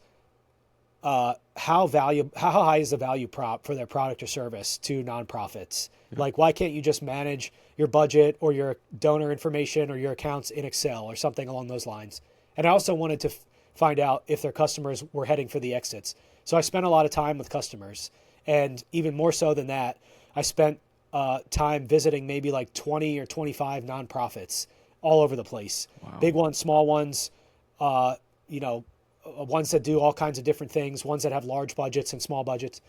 S2: how high is the value prop for their product or service to nonprofits? Yeah. Like, why can't you just manage your budget or your donor information or your accounts in Excel or something along those lines? And I also wanted to find out if their customers were heading for the exits. So I spent a lot of time with customers, and even more so than that, I spent time visiting maybe like 20 or 25 nonprofits all over the place. Wow. Big ones, small ones, ones that do all kinds of different things, ones that have large budgets and small budgets.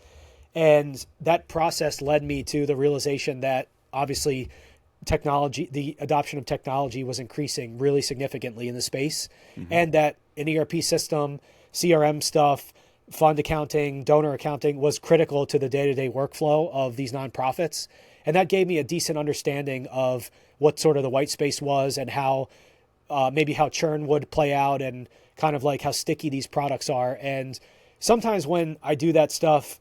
S2: And that process led me to the realization that obviously the adoption of technology was increasing really significantly in the space, and that an ERP system, CRM stuff, fund accounting, donor accounting was critical to the day-to-day workflow of these nonprofits. And that gave me a decent understanding of what sort of the white space was, and how maybe how churn would play out, and kind of like how sticky these products are. And sometimes when I do that stuff,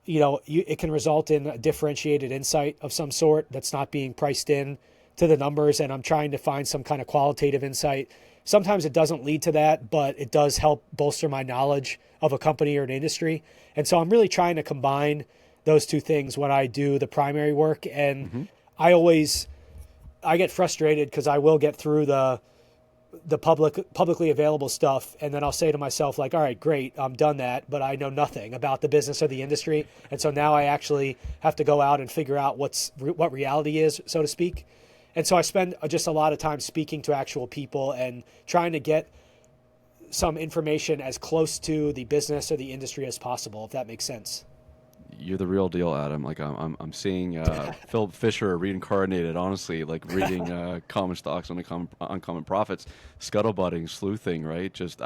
S2: it can result in a differentiated insight of some sort that's not being priced in to the numbers, and I'm trying to find some kind of qualitative insight. Sometimes it doesn't lead to that, but it does help bolster my knowledge of a company or an industry. And so I'm really trying to combine those two things when I do the primary work. And I get frustrated because I will get through the publicly available stuff, and then I'll say to myself, like, all right, great, I'm done that, but I know nothing about the business or the industry. And so now I actually have to go out and figure out what reality is, so to speak. And so I spend just a lot of time speaking to actual people and trying to get some information as close to the business or the industry as possible, if that makes sense.
S1: You're the real deal, Adam. Like I'm seeing Phil Fisher reincarnated, honestly, like reading common stocks on uncommon profits, scuttlebutting, sleuthing, right? Just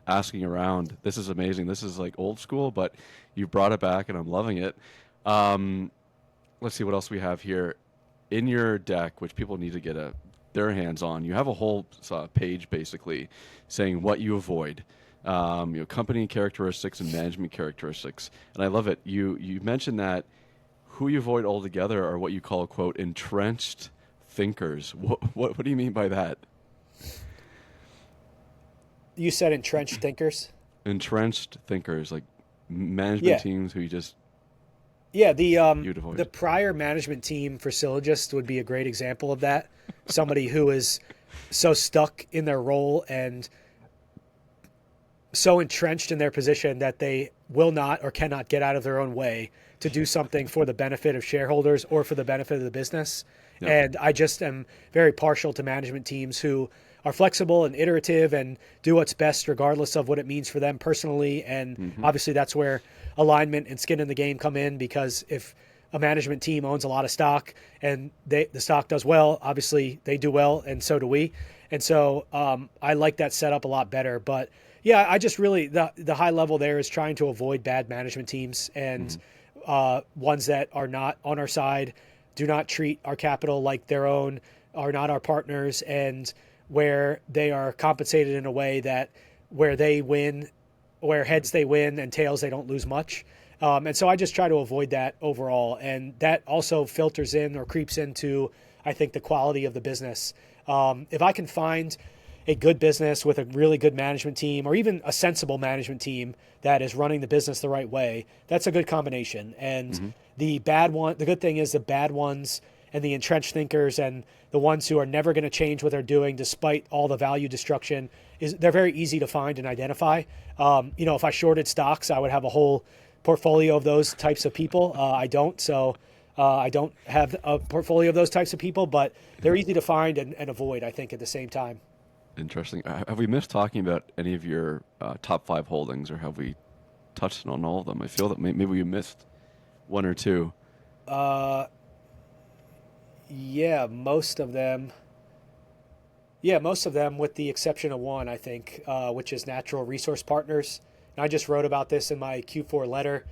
S1: asking around. This is amazing. This is like old school, but you brought it back and I'm loving it. Let's see what else we have here. In your deck, which people need to get their hands on, you have a whole page basically saying what you avoid. Company characteristics and management characteristics. And I love it. You mentioned that who you avoid altogether are what you call, quote, entrenched thinkers. What do you mean by that?
S2: You said entrenched thinkers?
S1: Entrenched thinkers, like management teams who you just...
S2: Yeah, the prior management team for Sylogist would be a great example of that. Somebody who is so stuck in their role and so entrenched in their position that they will not or cannot get out of their own way to do something for the benefit of shareholders or for the benefit of the business. Yep. And I just am very partial to management teams who are flexible and iterative and do what's best regardless of what it means for them personally. And obviously that's where alignment and skin in the game come in, because if a management team owns a lot of stock and the stock does well, obviously they do well, and so do we. And so I like that setup a lot better. But yeah, I just really, the high level there is trying to avoid bad management teams and ones that are not on our side, do not treat our capital like their own, are not our partners, and where they are compensated in a way that where they win, where heads they win and tails they don't lose much. And so I just try to avoid that overall. And that also filters in or creeps into, I think, the quality of the business. If I can find a good business with a really good management team, or even a sensible management team that is running the business the right way, that's a good combination. And the good thing is the bad ones and the entrenched thinkers and the ones who are never going to change what they're doing despite all the value destruction, they're very easy to find and identify. If I shorted stocks, I would have a whole portfolio of those types of people. I don't, so I don't have a portfolio of those types of people, but they're easy to find and avoid, I think, at the same time.
S1: Interesting. Have we missed talking about any of your top 5 holdings, or have we touched on all of them? I feel that maybe we missed one or two.
S2: Yeah, most of them. Yeah, most of them, with the exception of one, I think, which is Natural Resource Partners. And I just wrote about this in my Q4 letter.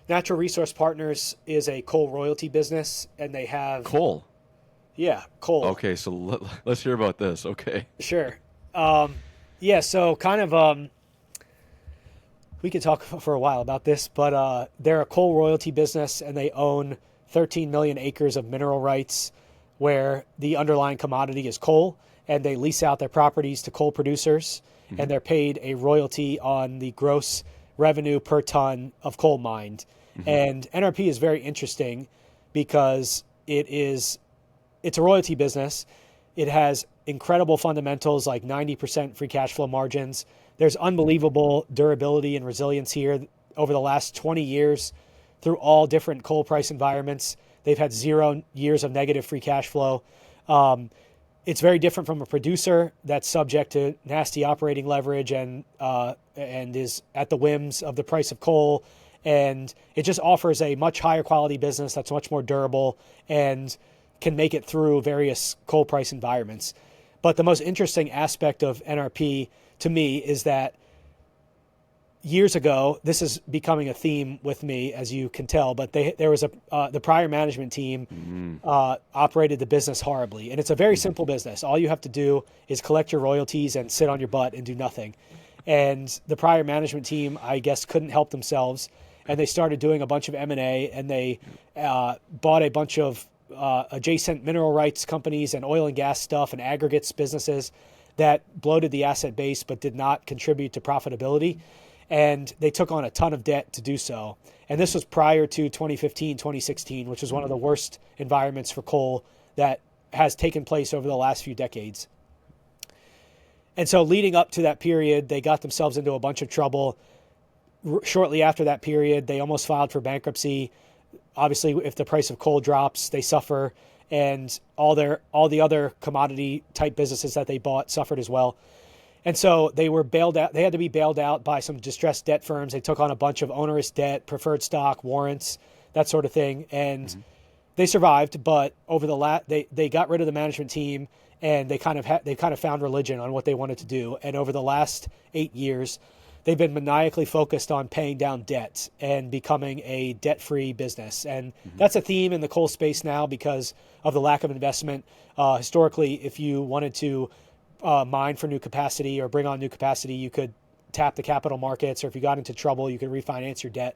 S2: Natural Resource Partners is a coal royalty business, and they have
S1: Coal.
S2: Yeah, coal.
S1: Okay, so let's hear about this. Okay.
S2: Sure. So kind of we could talk for a while about this, but they're a coal royalty business, and they own 13 million acres of mineral rights where the underlying commodity is coal, and they lease out their properties to coal producers, and they're paid a royalty on the gross revenue per ton of coal mined. And NRP is very interesting because it's a royalty business. It has incredible fundamentals, like 90% free cash flow margins. There's unbelievable durability and resilience here. Over the last 20 years, through all different coal price environments, they've had 0 years of negative free cash flow. It's very different from a producer that's subject to nasty operating leverage and is at the whims of the price of coal. And it just offers a much higher quality business that's much more durable and can make it through various coal price environments. But the most interesting aspect of NRP to me is that years ago, this is becoming a theme with me, as you can tell, but there was the prior management team operated the business horribly. And it's a very simple business. All you have to do is collect your royalties and sit on your butt and do nothing. And the prior management team, I guess, couldn't help themselves. And they started doing a bunch of M&A, and they bought a bunch of adjacent mineral rights companies and oil and gas stuff and aggregates businesses that bloated the asset base but did not contribute to profitability. And they took on a ton of debt to do so. And this was prior to 2015, 2016, which was one of the worst environments for coal that has taken place over the last few decades. And so leading up to that period, they got themselves into a bunch of trouble. Shortly after that period, they almost filed for bankruptcy. Obviously, if the price of coal drops, they suffer, and all the other commodity type businesses that they bought suffered as well. And so they were bailed out. They had to be bailed out by some distressed debt firms. They took on a bunch of onerous debt, preferred stock, warrants, that sort of thing, and they survived. But over they got rid of the management team, and they kind of found religion on what they wanted to do. And over the last 8 years, they've been maniacally focused on paying down debt and becoming a debt-free business. And that's a theme in the coal space now because of the lack of investment. Historically, if you wanted to mine for new capacity or bring on new capacity, you could tap the capital markets, or if you got into trouble, you could refinance your debt.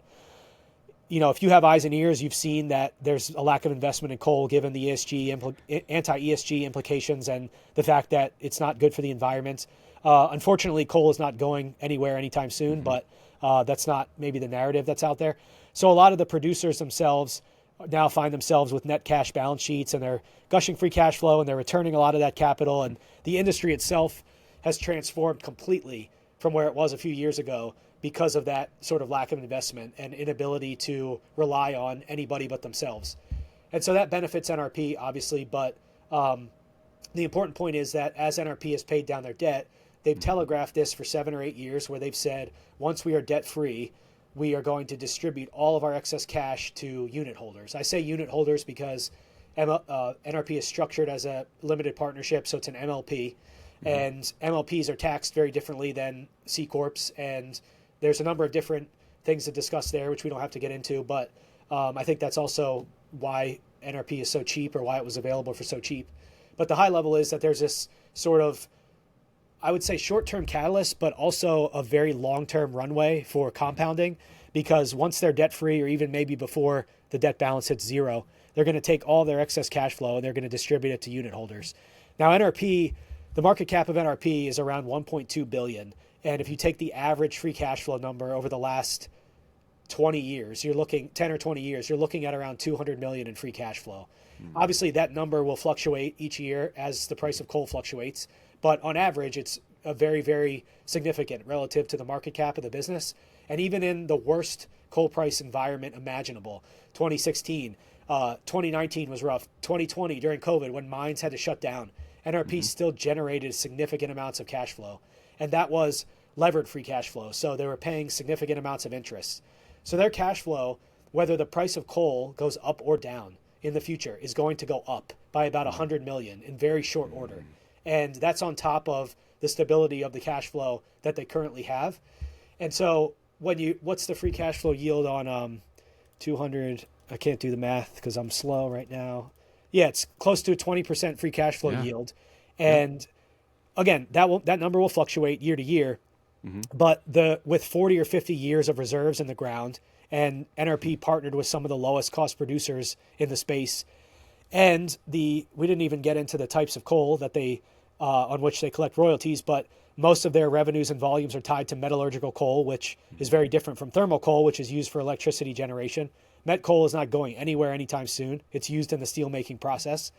S2: If you have eyes and ears, you've seen that there's a lack of investment in coal given the anti-ESG implications and the fact that it's not good for the environment. Unfortunately, coal is not going anywhere anytime soon, but that's not maybe the narrative that's out there. So a lot of the producers themselves now find themselves with net cash balance sheets, and they're gushing free cash flow, and they're returning a lot of that capital. And the industry itself has transformed completely from where it was a few years ago because of that sort of lack of investment and inability to rely on anybody but themselves. And so that benefits NRP, obviously, but the important point is that as NRP has paid down their debt, they've telegraphed this for 7 or 8 years, where they've said, once we are debt-free, we are going to distribute all of our excess cash to unit holders. I say unit holders because NRP is structured as a limited partnership, so it's an MLP. And MLPs are taxed very differently than C Corps, and there's a number of different things to discuss there, which we don't have to get into, but I think that's also why NRP is so cheap, or why it was available for so cheap. But the high level is that there's this sort of, I would say, short-term catalyst, but also a very long-term runway for compounding, because once they're debt-free, or even maybe before the debt balance hits zero, they're going to take all their excess cash flow and they're going to distribute it to unit holders. Now, NRP the market cap of NRP is around 1.2 billion. And if you take the average free cash flow number over the last 20 years, you're looking 10 or 20 years, you're looking at around 200 million in free cash flow. Obviously, that number will fluctuate each year as the price of coal fluctuates, but on average, it's a very, very significant relative to the market cap of the business. And even in the worst coal price environment imaginable, 2016, 2019 was rough, 2020 during COVID when mines had to shut down, NRP still generated significant amounts of cash flow. And that was levered free cash flow. So they were paying significant amounts of interest. So their cash flow, whether the price of coal goes up or down in the future, is going to go up by about 100 million in very short order. And that's on top of the stability of the cash flow that they currently have. And so what's the free cash flow yield on 200? I can't do the math because I'm slow right now. Yeah, it's close to a 20% free cash flow yield. And again, that number will fluctuate year to year. But with 40 or 50 years of reserves in the ground, and NRP partnered with some of the lowest cost producers in the space, and we didn't even get into the types of coal that they on which they collect royalties, but most of their revenues and volumes are tied to metallurgical coal, which is very different from thermal coal, which is used for electricity generation. Met coal is not going anywhere anytime soon. It's used in the steel making process.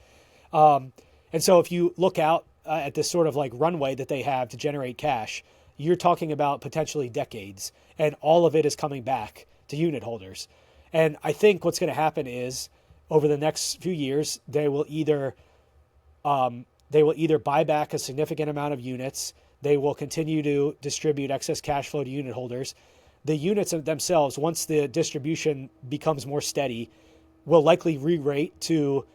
S2: And so if you look out at this sort of like runway that they have to generate cash, you're talking about potentially decades, and all of it is coming back to unit holders. And I think what's going to happen is over the next few years, they will either buy back a significant amount of units. They will continue to distribute excess cash flow to unit holders. The units themselves, once the distribution becomes more steady, will likely re-rate to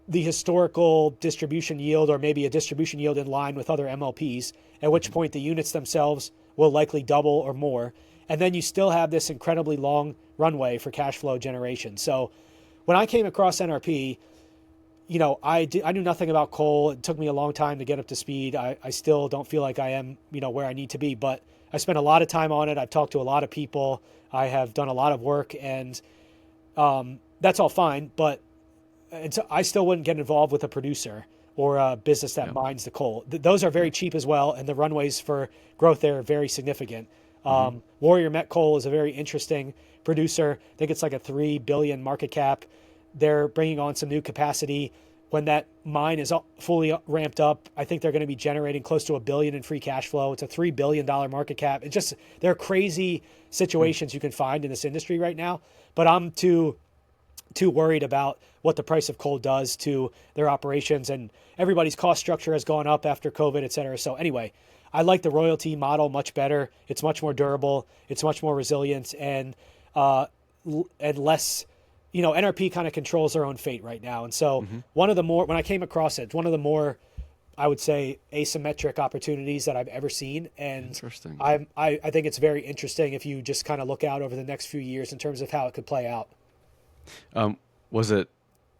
S2: the historical distribution yield, or maybe a distribution yield in line with other MLPs, at which point the units themselves will likely double or more. And then you still have this incredibly long runway for cash flow generation. So when I came across NRP, I knew nothing about coal. It took me a long time to get up to speed. I still don't feel like I am, where I need to be, but I spent a lot of time on it. I've talked to a lot of people. I have done a lot of work, and that's all fine. But I still wouldn't get involved with a producer or a business that mines the coal. Those are very cheap as well, and the runways for growth there are very significant. Warrior Met Coal is a very interesting producer. I think it's like a 3 billion market cap. They're bringing on some new capacity. When that mine is fully ramped up, I think they're going to be generating close to $1 billion in free cash flow. It's a $3 billion market cap. There are crazy situations you can find in this industry right now, but I'm too worried about what the price of coal does to their operations, and everybody's cost structure has gone up after COVID, et cetera. So anyway, I like the royalty model much better. It's much more durable. It's much more resilient, and less, NRP kind of controls their own fate right now. And so when I came across it, one of the more, I would say, asymmetric opportunities that I've ever seen. And
S1: interesting.
S2: I think it's very interesting if you just kind of look out over the next few years in terms of how it could play out.
S1: Was it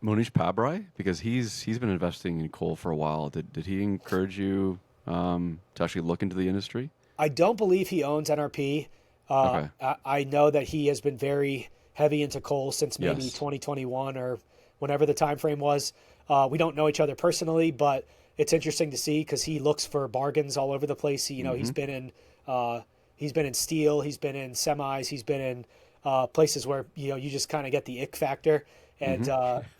S1: Monish Pabrai? Because he's been investing in coal for a while. Did he encourage you to actually look into the industry?
S2: I don't believe he owns NRP.
S1: Okay.
S2: I know that he has been very heavy into coal since maybe 2021 or whenever the time frame was. We don't know each other personally, but it's interesting to see because he looks for bargains all over the place. He's been in steel, he's been in semis, he's been in places where you just kind of get the ick factor, and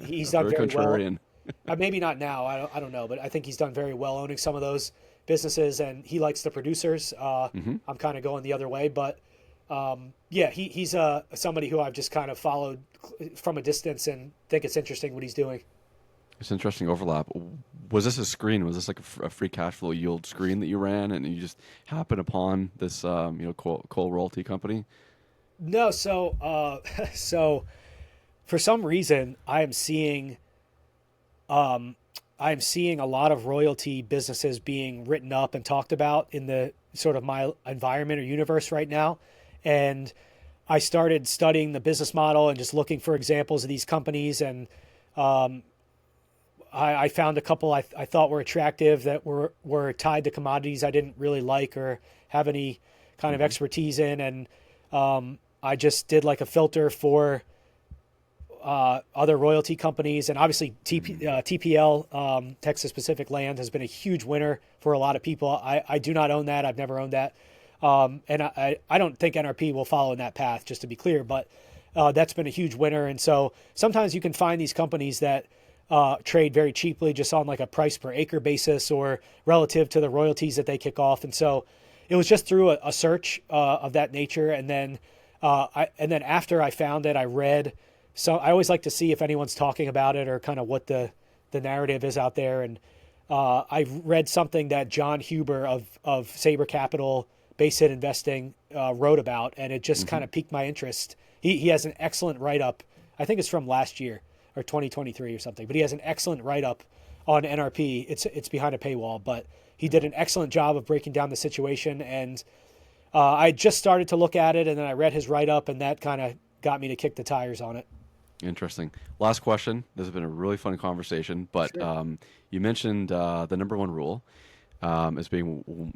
S2: he's done very
S1: contrarian.
S2: Well. Maybe not now. I don't know, but I think he's done very well owning some of those businesses, and he likes the producers. I'm kind of going the other way, but he's somebody who I've just kind of followed from a distance and think it's interesting what he's doing.
S1: It's an interesting overlap. Was this a screen? Was this like a free cash flow yield screen that you ran, and you just happened upon this coal royalty company?
S2: No, so for some reason I'm seeing a lot of royalty businesses being written up and talked about in the sort of my environment or universe right now. And I started studying the business model and just looking for examples of these companies. And I found a couple I thought were attractive that were tied to commodities I didn't really like or have any kind of expertise in. And I just did like a filter for other royalty companies, and obviously TPL, Texas Pacific Land, has been a huge winner for a lot of people. I do not own that. I've never owned that. And I don't think NRP will follow in that path, just to be clear, but that's been a huge winner. And so sometimes you can find these companies that trade very cheaply just on like a price per acre basis or relative to the royalties that they kick off. And so it was just through a search of that nature. And then after I found it, I read. So I always like to see if anyone's talking about it or kind of what the narrative is out there. And I read something that John Huber of Sabre Capital, Base Hit Investing, wrote about, and it just kind of piqued my interest. He has an excellent write-up. I think it's from last year or 2023 or something, but he has an excellent write-up on NRP. It's behind a paywall, but he did an excellent job of breaking down the situation. And I just started to look at it, and then I read his write-up, and that kind of got me to kick the tires on it.
S1: Interesting. Last question. This has been a really fun conversation, but sure. You mentioned the number one rule as being,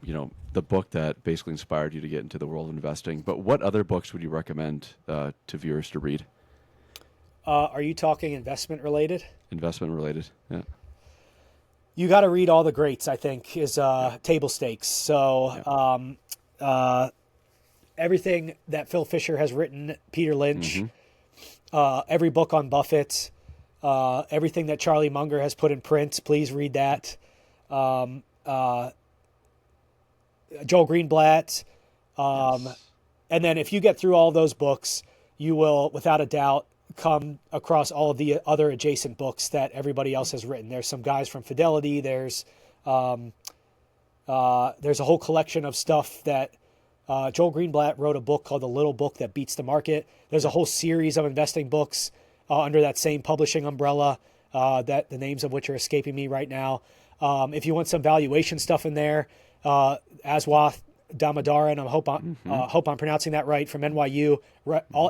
S1: the book that basically inspired you to get into the world of investing. But what other books would you recommend to viewers to read?
S2: Are you talking investment related?
S1: Investment related, yeah.
S2: You got to read all the greats, I think, is table stakes. So everything that Phil Fisher has written, Peter Lynch, every book on Buffett, everything that Charlie Munger has put in print, please read that. Joel Greenblatt. Yes. And then if you get through all those books, you will, without a doubt, come across all of the other adjacent books that everybody else has written. There's some guys from Fidelity. There's a whole collection of stuff that Joel Greenblatt wrote a book called The Little Book That Beats the Market. There's a whole series of investing books under that same publishing umbrella, that the names of which are escaping me right now. If you want some valuation stuff in there, Aswath Damodaran, I hope I'm pronouncing that right, from NYU.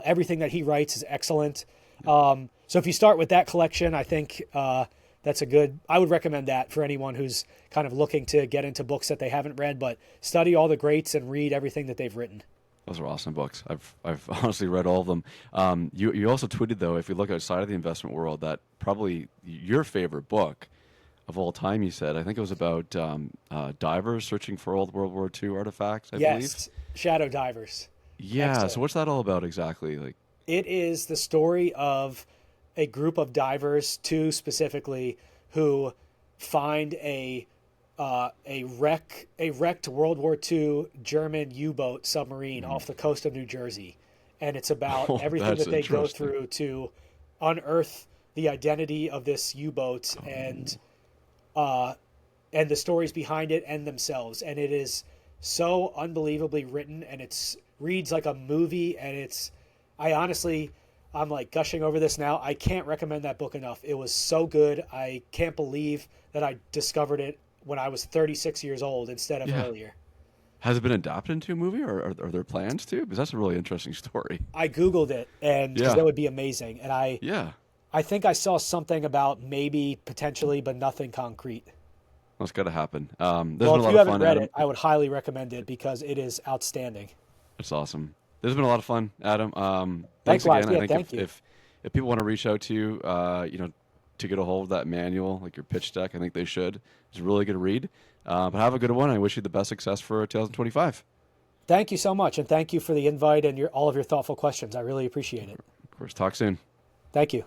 S2: Everything that he writes is excellent. So if you start with that collection, I think that's I would recommend that for anyone who's kind of looking to get into books that they haven't read, but study all the greats and read everything that they've written.
S1: Those are awesome books. I've honestly read all of them. You also tweeted, though, if you look outside of the investment world, that probably your favorite book of all time, you said. I think it was about divers searching for old World War II artifacts, I believe.
S2: Yes, Shadow Divers.
S1: Yeah,
S2: Excellent.
S1: So what's that all about exactly?
S2: It is the story of a group of divers, two specifically, who find a wrecked World War II German U-boat submarine off the coast of New Jersey. And it's about everything that they go through to unearth the identity of this U-boat and the stories behind it and themselves. And it is so unbelievably written, and reads like a movie, and I'm like gushing over this now. I can't recommend that book enough. It was so good. I can't believe that I discovered it when I was 36 years old instead of earlier.
S1: Has it been adapted into a movie, or are there plans to? Because that's a really interesting story.
S2: I Googled it, and that would be amazing. And I think I saw something about maybe potentially, but nothing concrete.
S1: That's got to happen.
S2: If you haven't read it, I would highly recommend it because it is outstanding.
S1: It's awesome. This has been a lot of fun, Adam.
S2: Thanks
S1: again.
S2: Yeah,
S1: I think if people want to reach out to you, to get a hold of that manual, like your pitch deck, I think they should. It's a really good read. But have a good one. I wish you the best success for 2025.
S2: Thank you so much, and thank you for the invite and all of your thoughtful questions. I really appreciate it.
S1: Of course. Talk soon.
S2: Thank you.